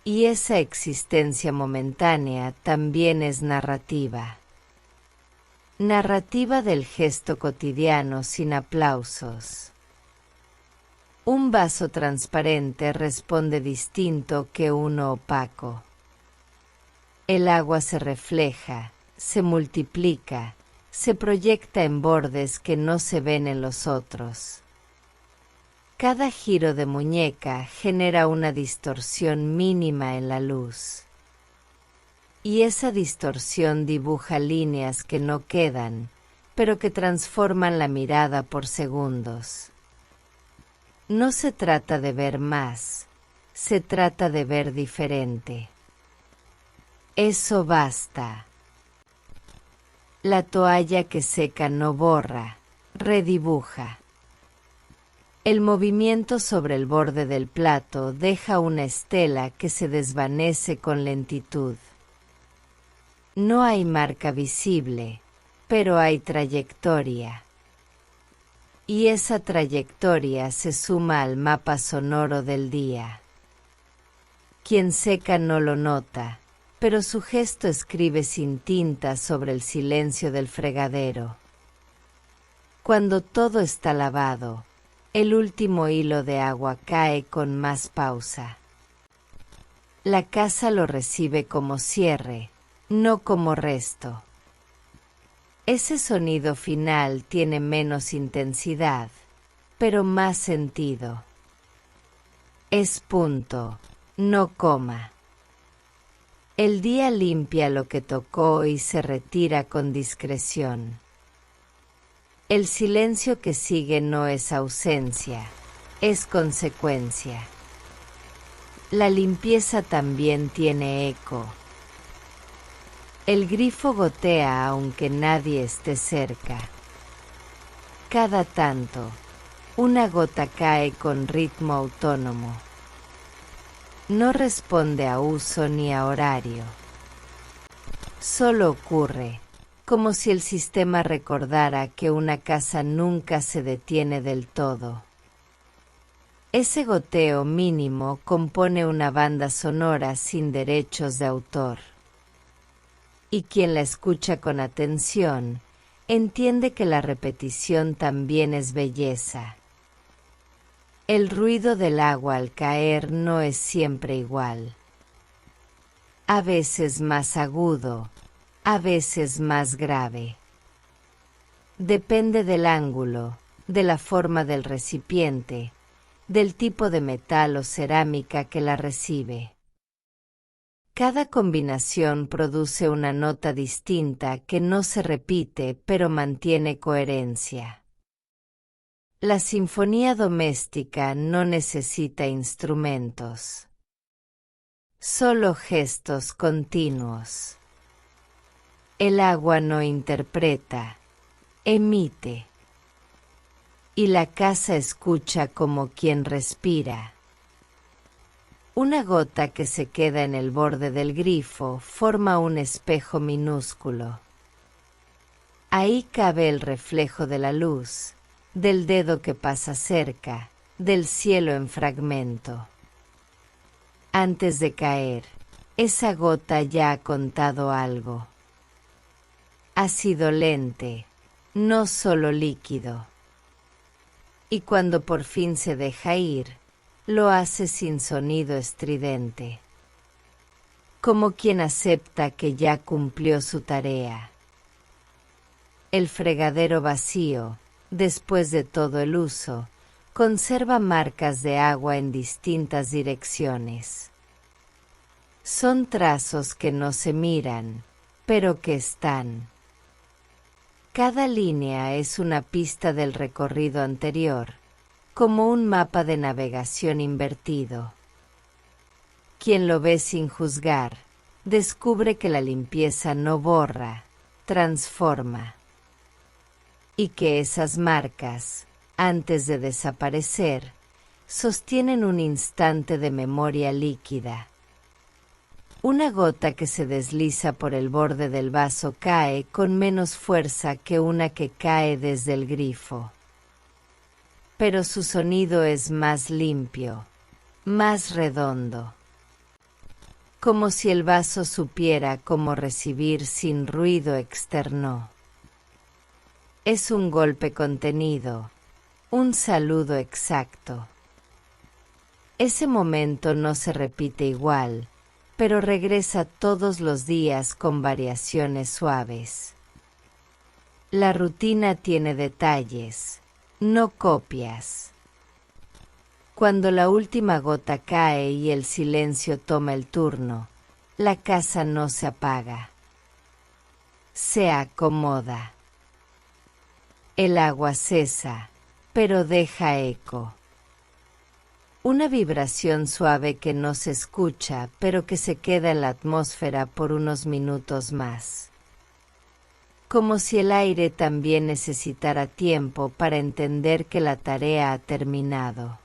Y esa existencia momentánea también es narrativa. Narrativa del gesto cotidiano sin aplausos. Un vaso transparente responde distinto que uno opaco. El agua se refleja, se multiplica, se proyecta en bordes que no se ven en los otros. Cada giro de muñeca genera una distorsión mínima en la luz. Y esa distorsión dibuja líneas que no quedan, pero que transforman la mirada por segundos. No se trata de ver más, se trata de ver diferente. Eso basta. La toalla que seca no borra, redibuja. El movimiento sobre el borde del plato deja una estela que se desvanece con lentitud. No hay marca visible, pero hay trayectoria. Y esa trayectoria se suma al mapa sonoro del día. Quien seca no lo nota, pero su gesto escribe sin tinta sobre el silencio del fregadero. Cuando todo está lavado, el último hilo de agua cae con más pausa. La casa lo recibe como cierre, no como resto. Ese sonido final tiene menos intensidad, pero más sentido. Es punto, no coma. El día limpia lo que tocó y se retira con discreción. El silencio que sigue no es ausencia, es consecuencia. La limpieza también tiene eco. El grifo gotea aunque nadie esté cerca. Cada tanto, una gota cae con ritmo autónomo. No responde a uso ni a horario. Solo ocurre, como si el sistema recordara que una casa nunca se detiene del todo. Ese goteo mínimo compone una banda sonora sin derechos de autor. Y quien la escucha con atención, entiende que la repetición también es belleza. El ruido del agua al caer no es siempre igual. A veces más agudo, a veces más grave. Depende del ángulo, de la forma del recipiente, del tipo de metal o cerámica que la recibe. Cada combinación produce una nota distinta que no se repite pero mantiene coherencia. La sinfonía doméstica no necesita instrumentos. Solo gestos continuos. El agua no interpreta, emite. Y la casa escucha como quien respira. Una gota que se queda en el borde del grifo forma un espejo minúsculo. Ahí cabe el reflejo de la luz, del dedo que pasa cerca, del cielo en fragmento. Antes de caer, esa gota ya ha contado algo. Ha sido lente, no solo líquido. Y cuando por fin se deja ir, lo hace sin sonido estridente. Como quien acepta que ya cumplió su tarea. El fregadero vacío, después de todo el uso, conserva marcas de agua en distintas direcciones. Son trazos que no se miran, pero que están. Cada línea es una pista del recorrido anterior, como un mapa de navegación invertido. Quien lo ve sin juzgar, descubre que la limpieza no borra, transforma. Y que esas marcas, antes de desaparecer, sostienen un instante de memoria líquida. Una gota que se desliza por el borde del vaso cae con menos fuerza que una que cae desde el grifo. Pero su sonido es más limpio, más redondo. Como si el vaso supiera cómo recibir sin ruido externo. Es un golpe contenido, un saludo exacto. Ese momento no se repite igual, pero regresa todos los días con variaciones suaves. La rutina tiene detalles, no copias. Cuando la última gota cae y el silencio toma el turno, la casa no se apaga. Se acomoda. El agua cesa, pero deja eco. Una vibración suave que no se escucha, pero que se queda en la atmósfera por unos minutos más. como si el aire también necesitara tiempo para entender que la tarea ha terminado.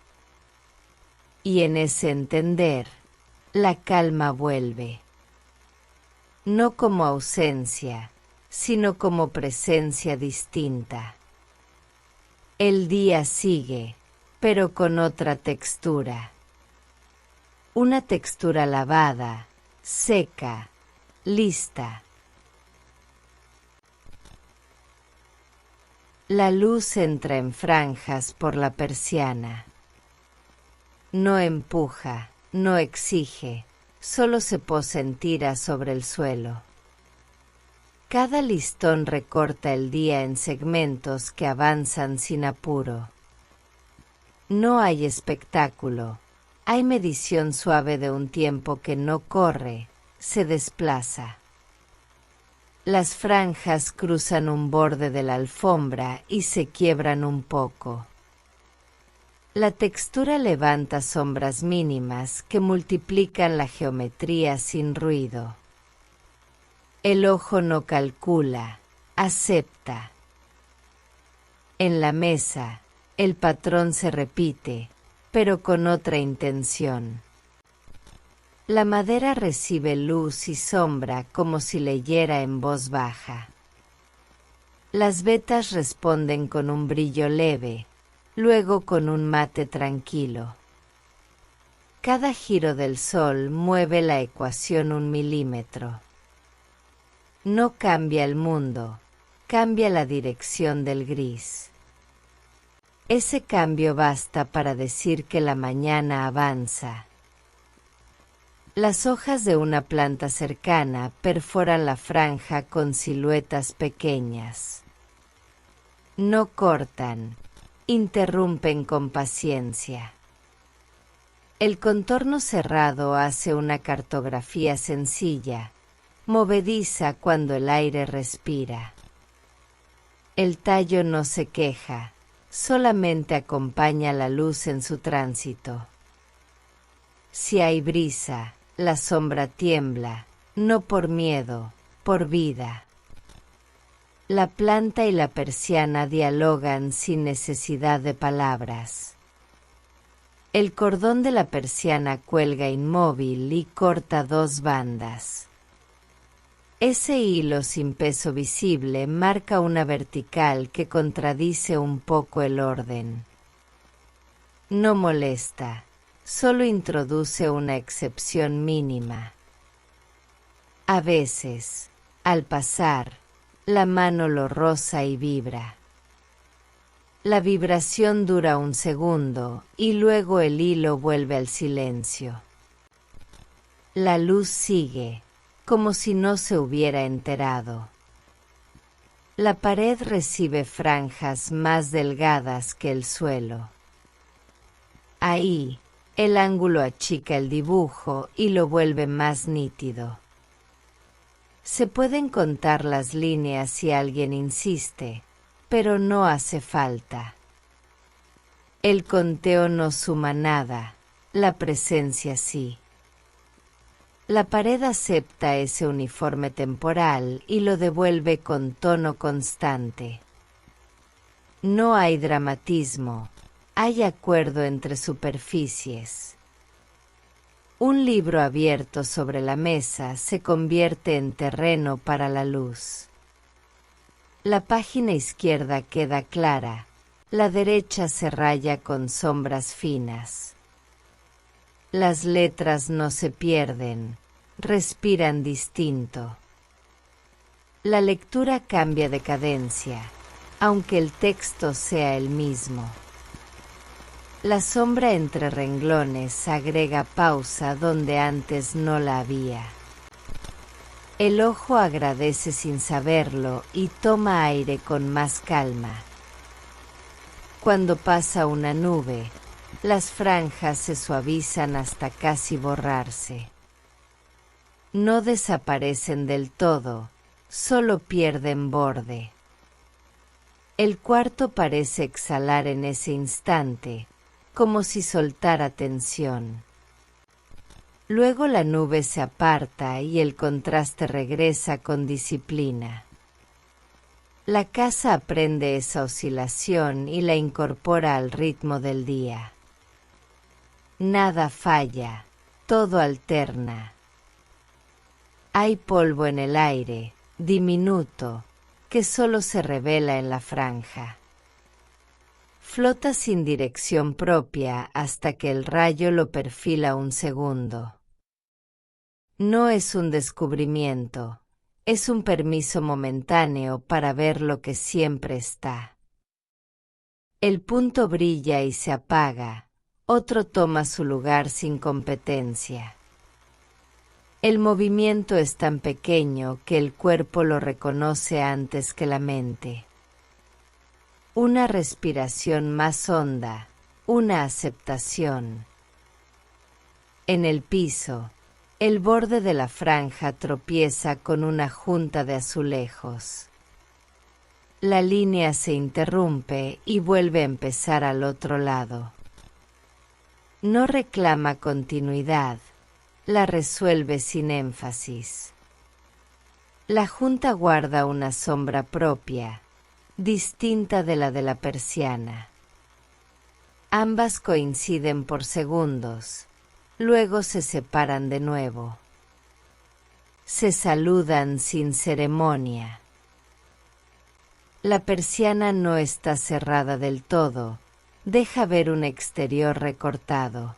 Y en ese entender, la calma vuelve. No como ausencia, sino como presencia distinta. El día sigue, pero con otra textura. Una textura lavada, seca, lista. La luz entra en franjas por la persiana. No empuja, no exige, solo se posa en tiras sobre el suelo. Cada listón recorta el día en segmentos que avanzan sin apuro. No hay espectáculo, hay medición suave de un tiempo que no corre, se desplaza. Las franjas cruzan un borde de la alfombra y se quiebran un poco. La textura levanta sombras mínimas que multiplican la geometría sin ruido. El ojo no calcula, acepta. En la mesa, el patrón se repite, pero con otra intención. La madera recibe luz y sombra como si leyera en voz baja. Las vetas responden con un brillo leve, luego con un mate tranquilo. Cada giro del sol mueve la ecuación 1 milímetro. No cambia el mundo, cambia la dirección del gris. Ese cambio basta para decir que la mañana avanza. Las hojas de una planta cercana perforan la franja con siluetas pequeñas. No cortan, interrumpen con paciencia. El contorno cerrado hace una cartografía sencilla, movediza cuando el aire respira. El tallo no se queja, solamente acompaña la luz en su tránsito. Si hay brisa, la sombra tiembla, no por miedo, por vida. La planta y la persiana dialogan sin necesidad de palabras. El cordón de la persiana cuelga inmóvil y corta dos bandas. Ese hilo sin peso visible marca una vertical que contradice un poco el orden. No molesta, solo introduce una excepción mínima. A veces, al pasar, la mano lo roza y vibra. La vibración dura un segundo y luego el hilo vuelve al silencio. La luz sigue, como si no se hubiera enterado. La pared recibe franjas más delgadas que el suelo. Ahí, el ángulo achica el dibujo y lo vuelve más nítido. Se pueden contar las líneas si alguien insiste, pero no hace falta. El conteo no suma nada, la presencia sí. La pared acepta ese uniforme temporal y lo devuelve con tono constante. No hay dramatismo, hay acuerdo entre superficies. Un libro abierto sobre la mesa se convierte en terreno para la luz. La página izquierda queda clara, la derecha se raya con sombras finas. Las letras no se pierden, respiran distinto. La lectura cambia de cadencia, aunque el texto sea el mismo. La sombra entre renglones agrega pausa donde antes no la había. El ojo agradece sin saberlo y toma aire con más calma. Cuando pasa una nube, las franjas se suavizan hasta casi borrarse. No desaparecen del todo, solo pierden borde. El cuarto parece exhalar en ese instante, como si soltara tensión. Luego la nube se aparta y el contraste regresa con disciplina. La casa aprende esa oscilación y la incorpora al ritmo del día. Nada falla, todo alterna. Hay polvo en el aire, diminuto, que solo se revela en la franja. Flota sin dirección propia hasta que el rayo lo perfila un segundo. No es un descubrimiento, es un permiso momentáneo para ver lo que siempre está. El punto brilla y se apaga, otro toma su lugar sin competencia. El movimiento es tan pequeño que el cuerpo lo reconoce antes que la mente. Una respiración más honda, una aceptación. En el piso, el borde de la franja tropieza con una junta de azulejos. La línea se interrumpe y vuelve a empezar al otro lado. No reclama continuidad, la resuelve sin énfasis. La junta guarda una sombra propia, distinta de la persiana. Ambas coinciden por segundos, luego se separan de nuevo. Se saludan sin ceremonia. La persiana no está cerrada del todo, deja ver un exterior recortado.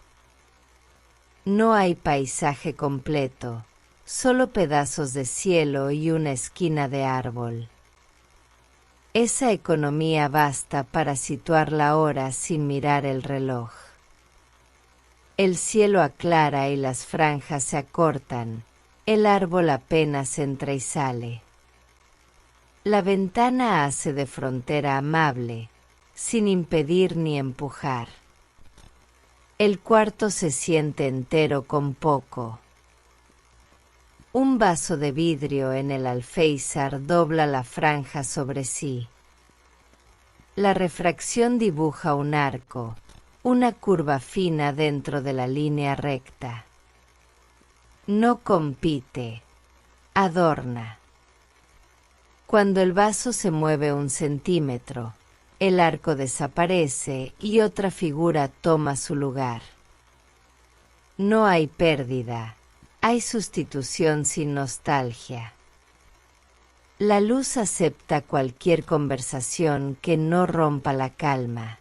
No hay paisaje completo, solo pedazos de cielo y una esquina de árbol. Esa economía basta para situar la hora sin mirar el reloj. El cielo aclara y las franjas se acortan, el árbol apenas entra y sale. La ventana hace de frontera amable, sin impedir ni empujar. El cuarto se siente entero con poco. Un vaso de vidrio en el alféizar dobla la franja sobre sí. La refracción dibuja un arco, una curva fina dentro de la línea recta. No compite, adorna. Cuando el vaso se mueve un centímetro, el arco desaparece y otra figura toma su lugar. No hay pérdida, hay sustitución sin nostalgia. La luz acepta cualquier conversación que no rompa la calma.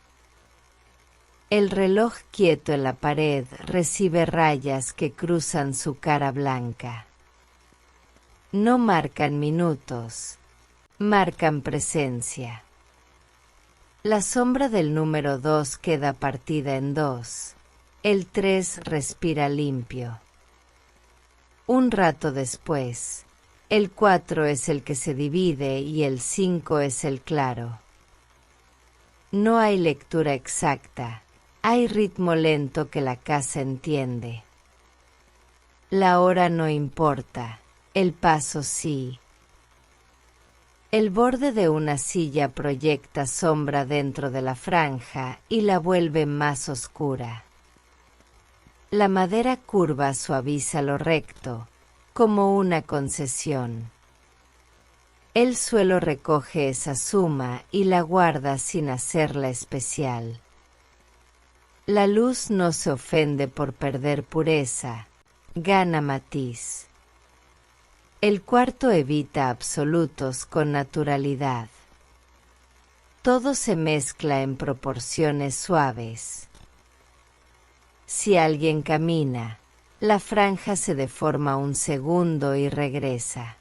El reloj quieto en la pared recibe rayas que cruzan su cara blanca. No marcan minutos, marcan presencia. La sombra del número 2 queda partida en dos. El 3 respira limpio. Un rato después, el 4 es el que se divide y el 5 es el claro. No hay lectura exacta, hay ritmo lento que la casa entiende. La hora no importa, el paso sí. El borde de una silla proyecta sombra dentro de la franja y la vuelve más oscura. La madera curva suaviza lo recto, como una concesión. El suelo recoge esa suma y la guarda sin hacerla especial. La luz no se ofende por perder pureza, gana matiz. El cuarto evita absolutos con naturalidad. Todo se mezcla en proporciones suaves. Si alguien camina, la franja se deforma un segundo y regresa.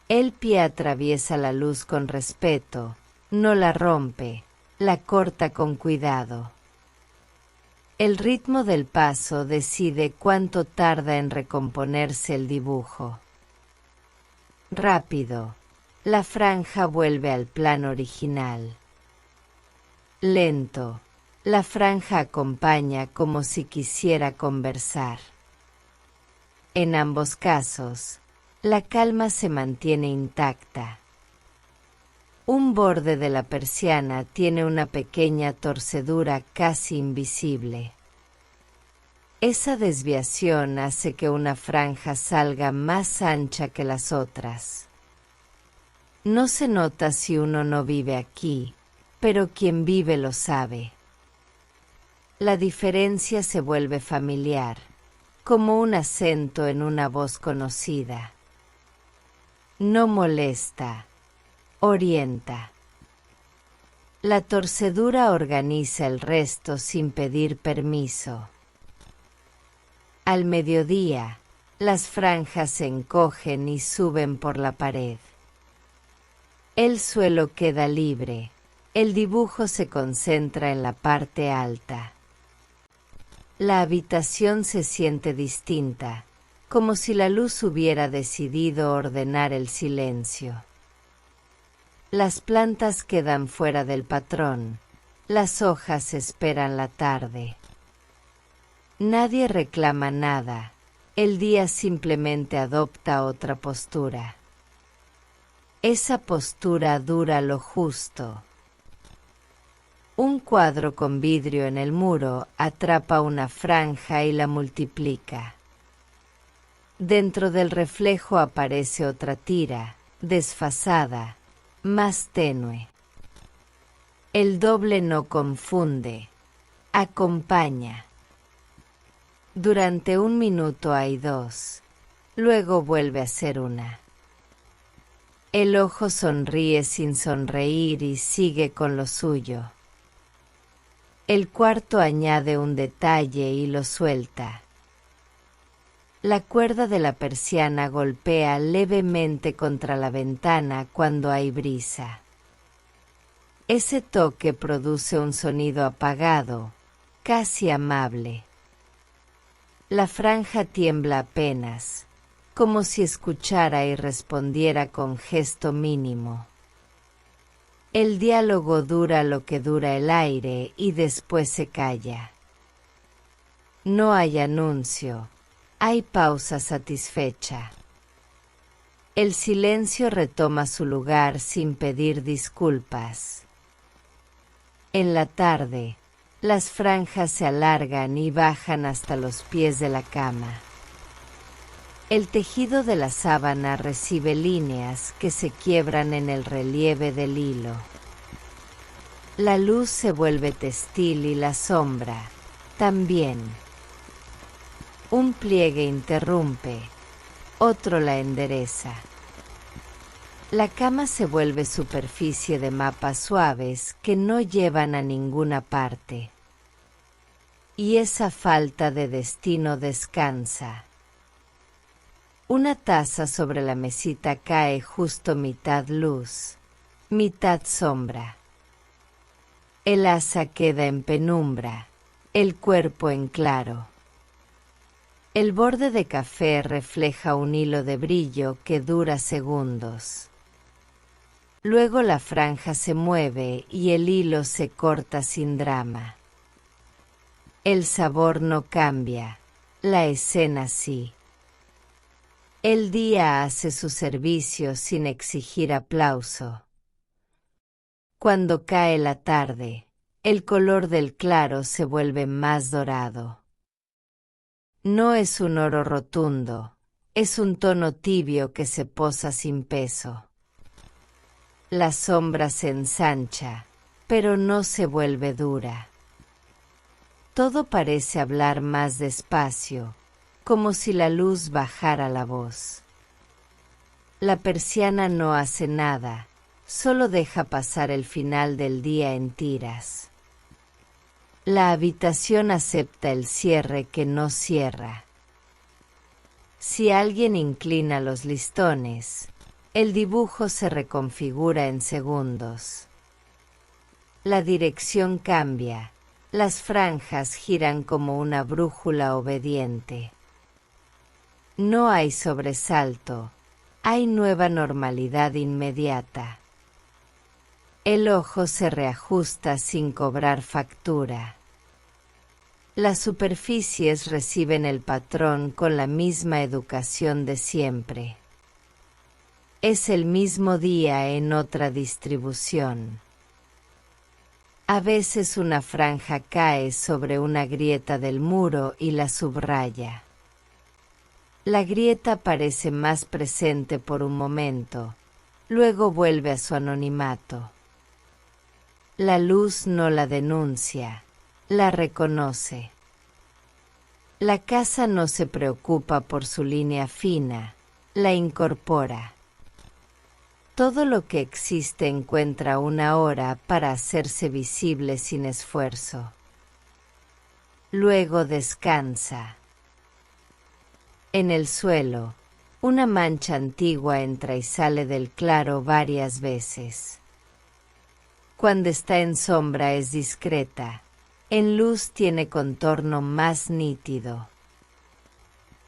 El pie atraviesa la luz con respeto, no la rompe, la corta con cuidado. El ritmo del paso decide cuánto tarda en recomponerse el dibujo. Rápido, la franja vuelve al plano original. Lento, la franja acompaña como si quisiera conversar. En ambos casos, la calma se mantiene intacta. Un borde de la persiana tiene una pequeña torcedura casi invisible. Esa desviación hace que una franja salga más ancha que las otras. No se nota si uno no vive aquí, pero quien vive lo sabe. La diferencia se vuelve familiar, como un acento en una voz conocida. No molesta, orienta. La torcedura organiza el resto sin pedir permiso. Al mediodía, las franjas se encogen y suben por la pared. El suelo queda libre, el dibujo se concentra en la parte alta. La habitación se siente distinta, como si la luz hubiera decidido ordenar el silencio. Las plantas quedan fuera del patrón, las hojas esperan la tarde. Nadie reclama nada, el día simplemente adopta otra postura. Esa postura dura lo justo. Un cuadro con vidrio en el muro atrapa una franja y la multiplica. Dentro del reflejo aparece otra tira, desfasada, más tenue. El doble no confunde, acompaña. Durante un minuto hay dos, luego vuelve a ser una. El ojo sonríe sin sonreír y sigue con lo suyo. El cuarto añade un detalle y lo suelta. La cuerda de la persiana golpea levemente contra la ventana cuando hay brisa. Ese toque produce un sonido apagado, casi amable. La franja tiembla apenas, como si escuchara y respondiera con gesto mínimo. El diálogo dura lo que dura el aire y después se calla. No hay anuncio, hay pausa satisfecha. El silencio retoma su lugar sin pedir disculpas. En la tarde, las franjas se alargan y bajan hasta los pies de la cama. El tejido de la sábana recibe líneas que se quiebran en el relieve del hilo. La luz se vuelve textil y la sombra, también. Un pliegue interrumpe, otro la endereza. La cama se vuelve superficie de mapas suaves que no llevan a ninguna parte. Y esa falta de destino descansa. Una taza sobre la mesita cae justo mitad luz, mitad sombra. El asa queda en penumbra, el cuerpo en claro. El borde de café refleja un hilo de brillo que dura segundos. Luego la franja se mueve y el hilo se corta sin drama. El sabor no cambia, la escena sí. El día hace su servicio sin exigir aplauso. Cuando cae la tarde, el color del claro se vuelve más dorado. No es un oro rotundo, es un tono tibio que se posa sin peso. La sombra se ensancha, pero no se vuelve dura. Todo parece hablar más despacio, como si la luz bajara la voz. La persiana no hace nada, solo deja pasar el final del día en tiras. La habitación acepta el cierre que no cierra. Si alguien inclina los listones, el dibujo se reconfigura en segundos. La dirección cambia, las franjas giran como una brújula obediente. No hay sobresalto, hay nueva normalidad inmediata. El ojo se reajusta sin cobrar factura. Las superficies reciben el patrón con la misma educación de siempre. Es el mismo día en otra distribución. A veces una franja cae sobre una grieta del muro y la subraya. La grieta parece más presente por un momento, luego vuelve a su anonimato. La luz no la denuncia, la reconoce. La casa no se preocupa por su línea fina, la incorpora. Todo lo que existe encuentra una hora para hacerse visible sin esfuerzo. Luego descansa. En el suelo, una mancha antigua entra y sale del claro varias veces. Cuando está en sombra es discreta, en luz tiene contorno más nítido.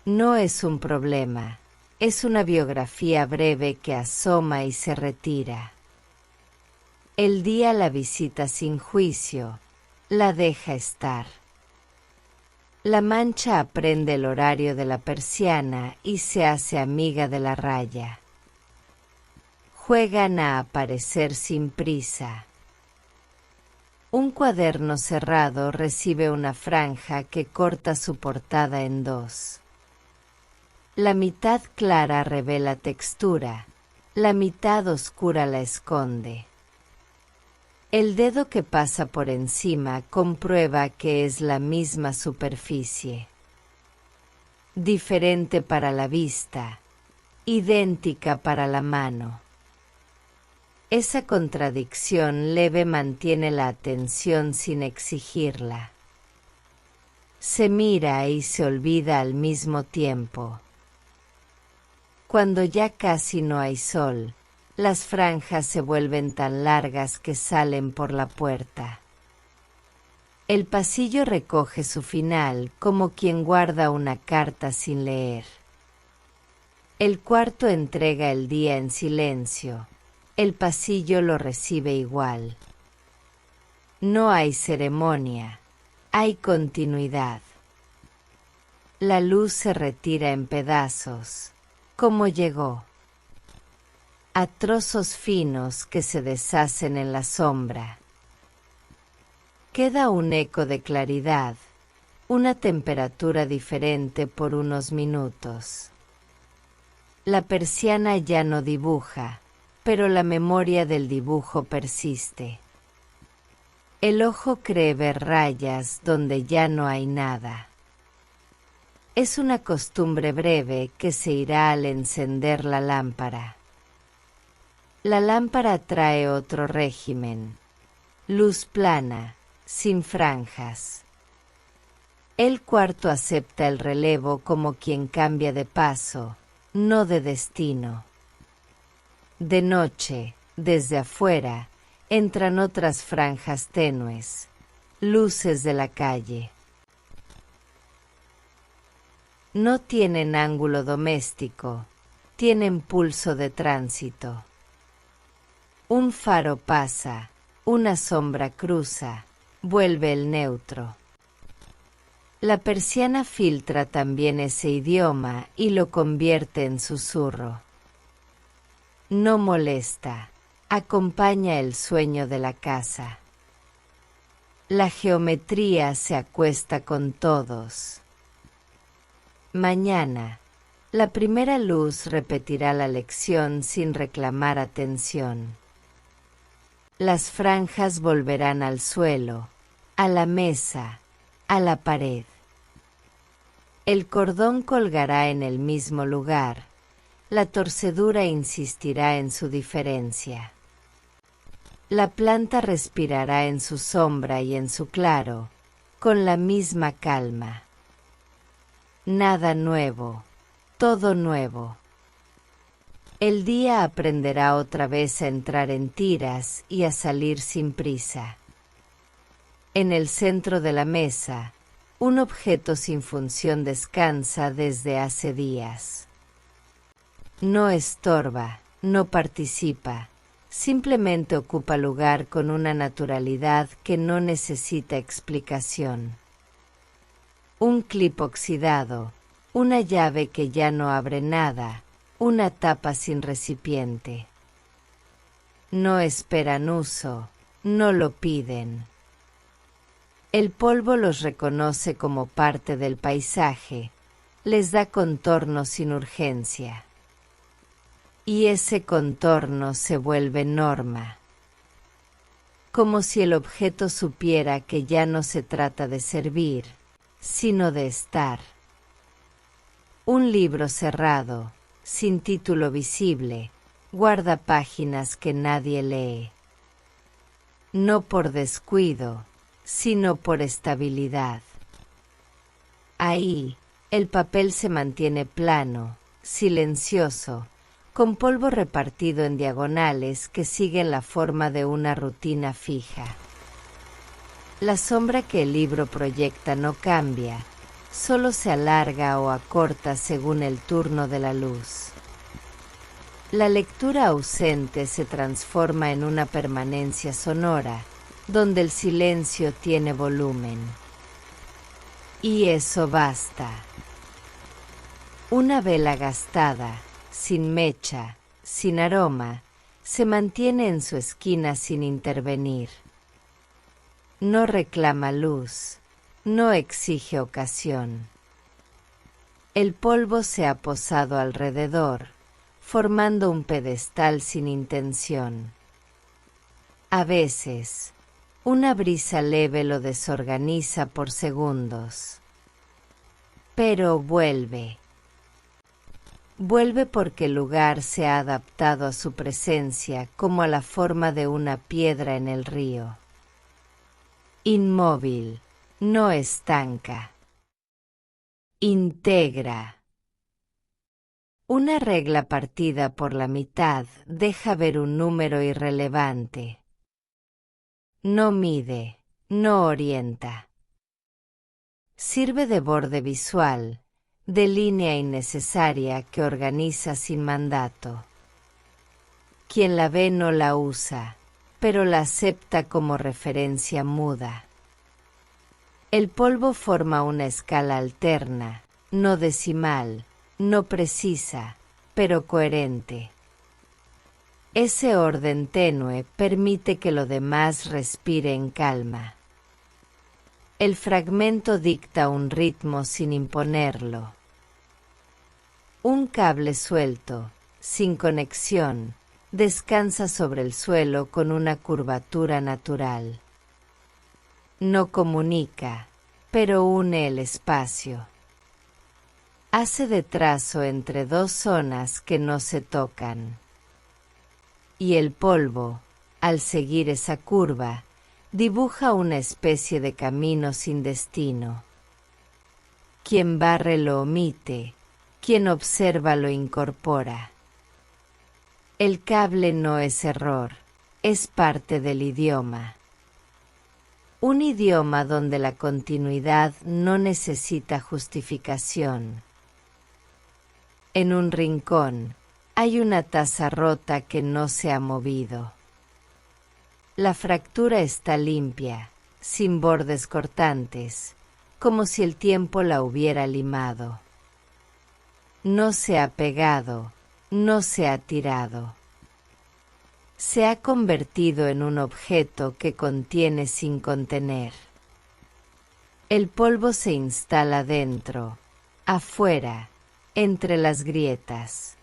No es un problema. Es una biografía breve que asoma y se retira. El día la visita sin juicio, la deja estar. La mancha aprende el horario de la persiana y se hace amiga de la raya. Juegan a aparecer sin prisa. Un cuaderno cerrado recibe una franja que corta su portada en dos. La mitad clara revela textura, la mitad oscura la esconde. El dedo que pasa por encima comprueba que es la misma superficie. Diferente para la vista, idéntica para la mano. Esa contradicción leve mantiene la atención sin exigirla. Se mira y se olvida al mismo tiempo. Cuando ya casi no hay sol, las franjas se vuelven tan largas que salen por la puerta. El pasillo recoge su final como quien guarda una carta sin leer. El cuarto entrega el día en silencio, el pasillo lo recibe igual. No hay ceremonia, hay continuidad. La luz se retira en pedazos. Como llegó, a trozos finos que se deshacen en la sombra. Queda un eco de claridad, una temperatura diferente por unos minutos. La persiana ya no dibuja, pero la memoria del dibujo persiste. El ojo cree ver rayas donde ya no hay nada. Es una costumbre breve que se irá al encender la lámpara. La lámpara trae otro régimen, luz plana, sin franjas. El cuarto acepta el relevo como quien cambia de paso, no de destino. De noche, desde afuera, entran otras franjas tenues, luces de la calle. No tienen ángulo doméstico, tienen pulso de tránsito. Un faro pasa, una sombra cruza, vuelve el neutro. La persiana filtra también ese idioma y lo convierte en susurro. No molesta, acompaña el sueño de la casa. La geometría se acuesta con todos. Mañana, la primera luz repetirá la lección sin reclamar atención. Las franjas volverán al suelo, a la mesa, a la pared. El cordón colgará en el mismo lugar, la torcedura insistirá en su diferencia. La planta respirará en su sombra y en su claro, con la misma calma. Nada nuevo, todo nuevo. El día aprenderá otra vez a entrar en tiras y a salir sin prisa. En el centro de la mesa, un objeto sin función descansa desde hace días. No estorba, no participa, simplemente ocupa lugar con una naturalidad que no necesita explicación. Un clip oxidado, una llave que ya no abre nada, una tapa sin recipiente. No esperan uso, no lo piden. El polvo los reconoce como parte del paisaje, les da contorno sin urgencia. Y ese contorno se vuelve norma. Como si el objeto supiera que ya no se trata de servir, sino de estar. Un libro cerrado, sin título visible, guarda páginas que nadie lee. No por descuido, sino por estabilidad. Ahí, el papel se mantiene plano, silencioso, con polvo repartido en diagonales que siguen la forma de una rutina fija. La sombra que el libro proyecta no cambia, solo se alarga o acorta según el turno de la luz. La lectura ausente se transforma en una permanencia sonora, donde el silencio tiene volumen. Y eso basta. Una vela gastada, sin mecha, sin aroma, se mantiene en su esquina sin intervenir. No reclama luz, no exige ocasión. El polvo se ha posado alrededor, formando un pedestal sin intención. A veces, una brisa leve lo desorganiza por segundos. Pero vuelve. Vuelve porque el lugar se ha adaptado a su presencia como a la forma de una piedra en el río. Inmóvil, no estanca. Integra. Una regla partida por la mitad deja ver un número irrelevante. No mide, no orienta. Sirve de borde visual, de línea innecesaria que organiza sin mandato. Quien la ve no la usa, pero la acepta como referencia muda. El polvo forma una escala alterna, no decimal, no precisa, pero coherente. Ese orden tenue permite que lo demás respire en calma. El fragmento dicta un ritmo sin imponerlo. Un cable suelto, sin conexión, descansa sobre el suelo con una curvatura natural. No comunica, pero une el espacio. Hace de trazo entre dos zonas que no se tocan. Y el polvo, al seguir esa curva, dibuja una especie de camino sin destino. Quien barre lo omite, quien observa lo incorpora. El cable no es error, es parte del idioma. Un idioma donde la continuidad no necesita justificación. En un rincón hay una taza rota que no se ha movido. La fractura está limpia, sin bordes cortantes, como si el tiempo la hubiera limado. No se ha pegado, no se ha tirado. Se ha convertido en un objeto que contiene sin contener. El polvo se instala dentro, afuera, entre las grietas.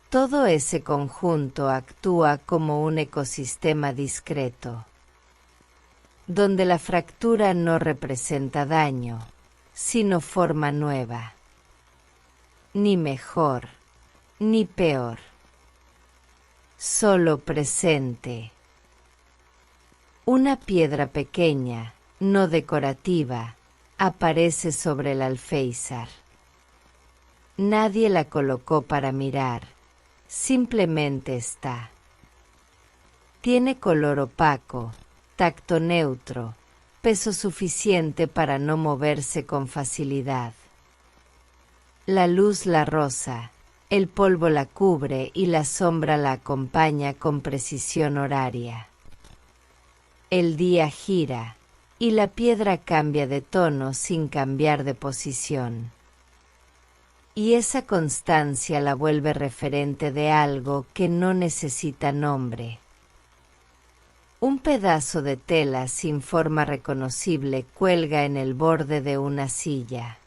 Todo ese conjunto actúa como un ecosistema discreto, donde la fractura no representa daño, sino forma nueva. Ni mejor, ni peor. Solo presente. Una piedra pequeña, no decorativa, aparece sobre el alféizar. Nadie la colocó para mirar, simplemente está. Tiene color opaco, tacto neutro, peso suficiente para no moverse con facilidad. La luz la roza, el polvo la cubre y la sombra la acompaña con precisión horaria. El día gira, y la piedra cambia de tono sin cambiar de posición. Y esa constancia la vuelve referente de algo que no necesita nombre. Un pedazo de tela sin forma reconocible cuelga en el borde de una silla.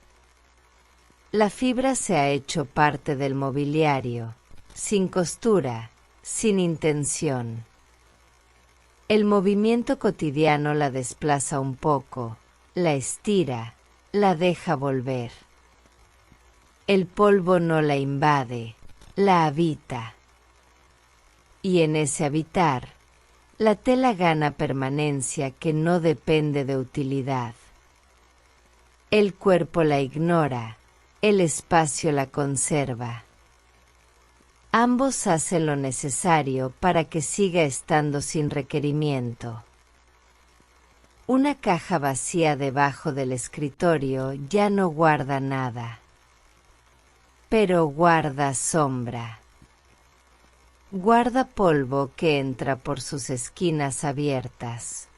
La fibra se ha hecho parte del mobiliario, sin costura, sin intención. El movimiento cotidiano la desplaza un poco, la estira, la deja volver. El polvo no la invade, la habita. Y en ese habitar, la tela gana permanencia que no depende de utilidad. El cuerpo la ignora, el espacio la conserva. Ambos hacen lo necesario para que siga estando sin requerimiento. Una caja vacía debajo del escritorio ya no guarda nada, pero guarda sombra. Guarda polvo que entra por sus esquinas abiertas.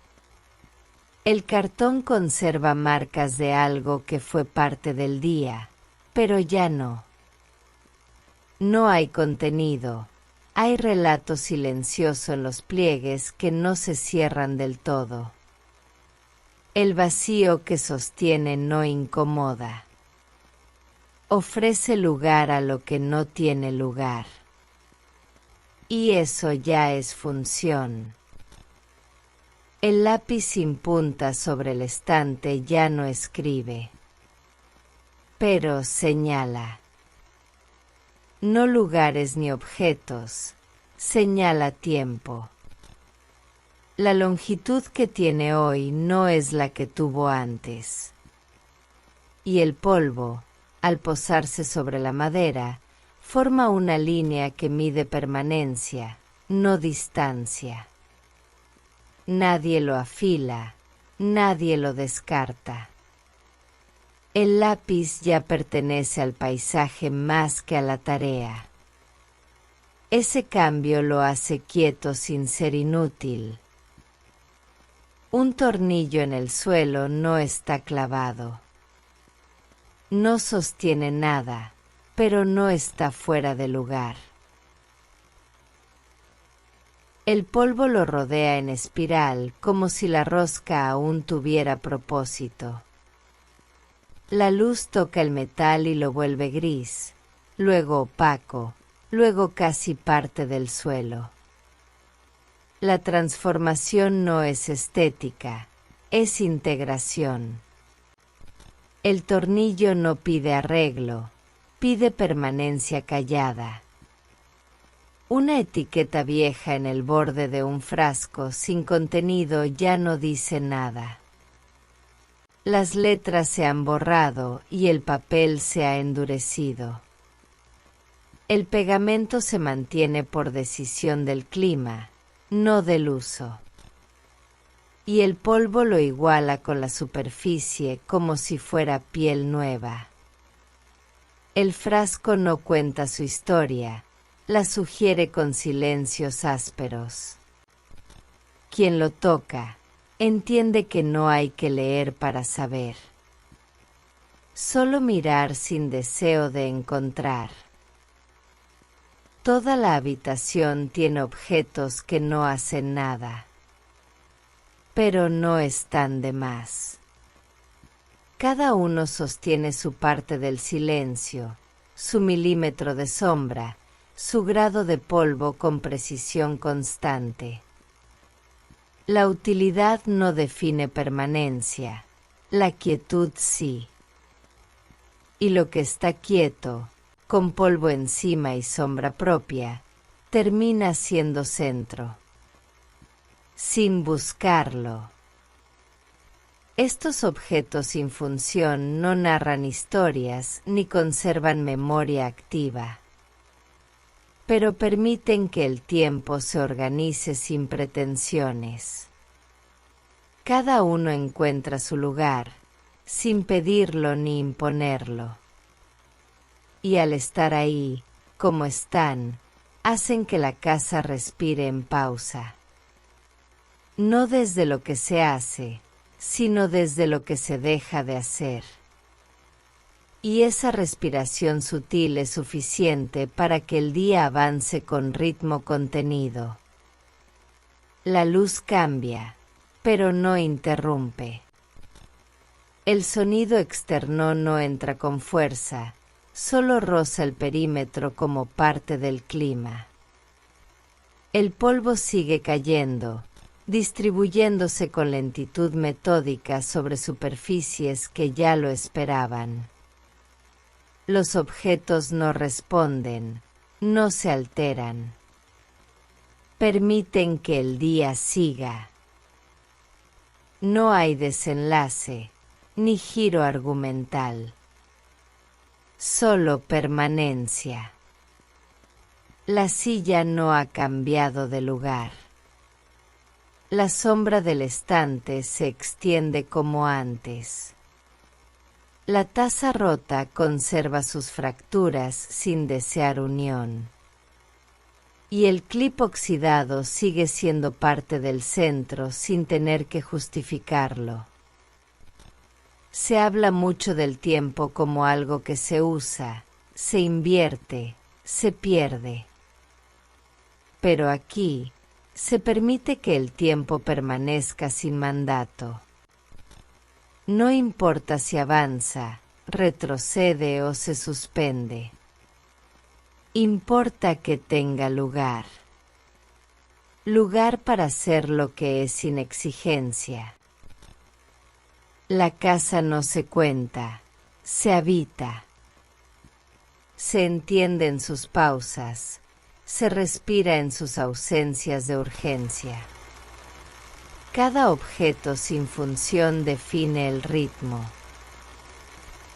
El cartón conserva marcas de algo que fue parte del día, pero ya no. No hay contenido, hay relato silencioso en los pliegues que no se cierran del todo. El vacío que sostiene no incomoda. Ofrece lugar a lo que no tiene lugar. Y eso ya es función. El lápiz sin punta sobre el estante ya no escribe, pero señala. No lugares ni objetos, señala tiempo. La longitud que tiene hoy no es la que tuvo antes. Y el polvo, al posarse sobre la madera, forma una línea que mide permanencia, no distancia. Nadie lo afila, nadie lo descarta. El lápiz ya pertenece al paisaje más que a la tarea. Ese cambio lo hace quieto sin ser inútil. Un tornillo en el suelo no está clavado. No sostiene nada, pero no está fuera de lugar. El polvo lo rodea en espiral como si la rosca aún tuviera propósito. La luz toca el metal y lo vuelve gris, luego opaco, luego casi parte del suelo. La transformación no es estética, es integración. El tornillo no pide arreglo, pide permanencia callada. Una etiqueta vieja en el borde de un frasco sin contenido ya no dice nada. Las letras se han borrado y el papel se ha endurecido. El pegamento se mantiene por decisión del clima, no del uso. Y el polvo lo iguala con la superficie como si fuera piel nueva. El frasco no cuenta su historia, la sugiere con silencios ásperos. Quien lo toca, entiende que no hay que leer para saber. Solo mirar sin deseo de encontrar. Toda la habitación tiene objetos que no hacen nada, pero no están de más. Cada uno sostiene su parte del silencio, su milímetro de sombra, su grado de polvo con precisión constante. La utilidad no define permanencia, la quietud sí. Y lo que está quieto, con polvo encima y sombra propia, termina siendo centro. Sin buscarlo. Estos objetos sin función no narran historias ni conservan memoria activa, pero permiten que el tiempo se organice sin pretensiones. Cada uno encuentra su lugar, sin pedirlo ni imponerlo. Y al estar ahí, como están, hacen que la casa respire en pausa. No desde lo que se hace, sino desde lo que se deja de hacer. Y esa respiración sutil es suficiente para que el día avance con ritmo contenido. La luz cambia, pero no interrumpe. El sonido externo no entra con fuerza, solo roza el perímetro como parte del clima. El polvo sigue cayendo, distribuyéndose con lentitud metódica sobre superficies que ya lo esperaban. Los objetos no responden, no se alteran. Permiten que el día siga. No hay desenlace, ni giro argumental. Solo permanencia. La silla no ha cambiado de lugar. La sombra del estante se extiende como antes. La taza rota conserva sus fracturas sin desear unión. Y el clip oxidado sigue siendo parte del centro sin tener que justificarlo. Se habla mucho del tiempo como algo que se usa, se invierte, se pierde. Pero aquí se permite que el tiempo permanezca sin mandato. No importa si avanza, retrocede o se suspende. Importa que tenga lugar. Lugar para ser lo que es sin exigencia. La casa no se cuenta, se habita. Se entiende en sus pausas, se respira en sus ausencias de urgencia. Cada objeto sin función define el ritmo.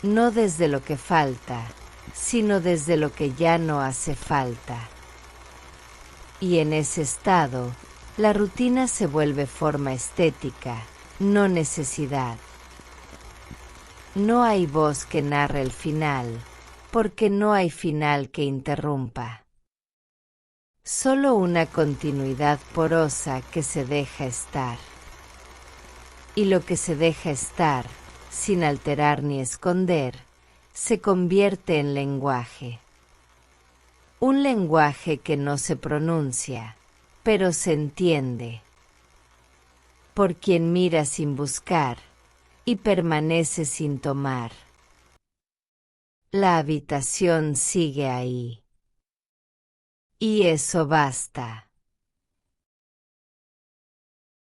No desde lo que falta, sino desde lo que ya no hace falta. Y en ese estado, la rutina se vuelve forma estética, no necesidad. No hay voz que narre el final, porque no hay final que interrumpa. Solo una continuidad porosa que se deja estar. Y lo que se deja estar, sin alterar ni esconder, se convierte en lenguaje. Un lenguaje que no se pronuncia, pero se entiende. Por quien mira sin buscar y permanece sin tomar. La habitación sigue ahí. Y eso basta.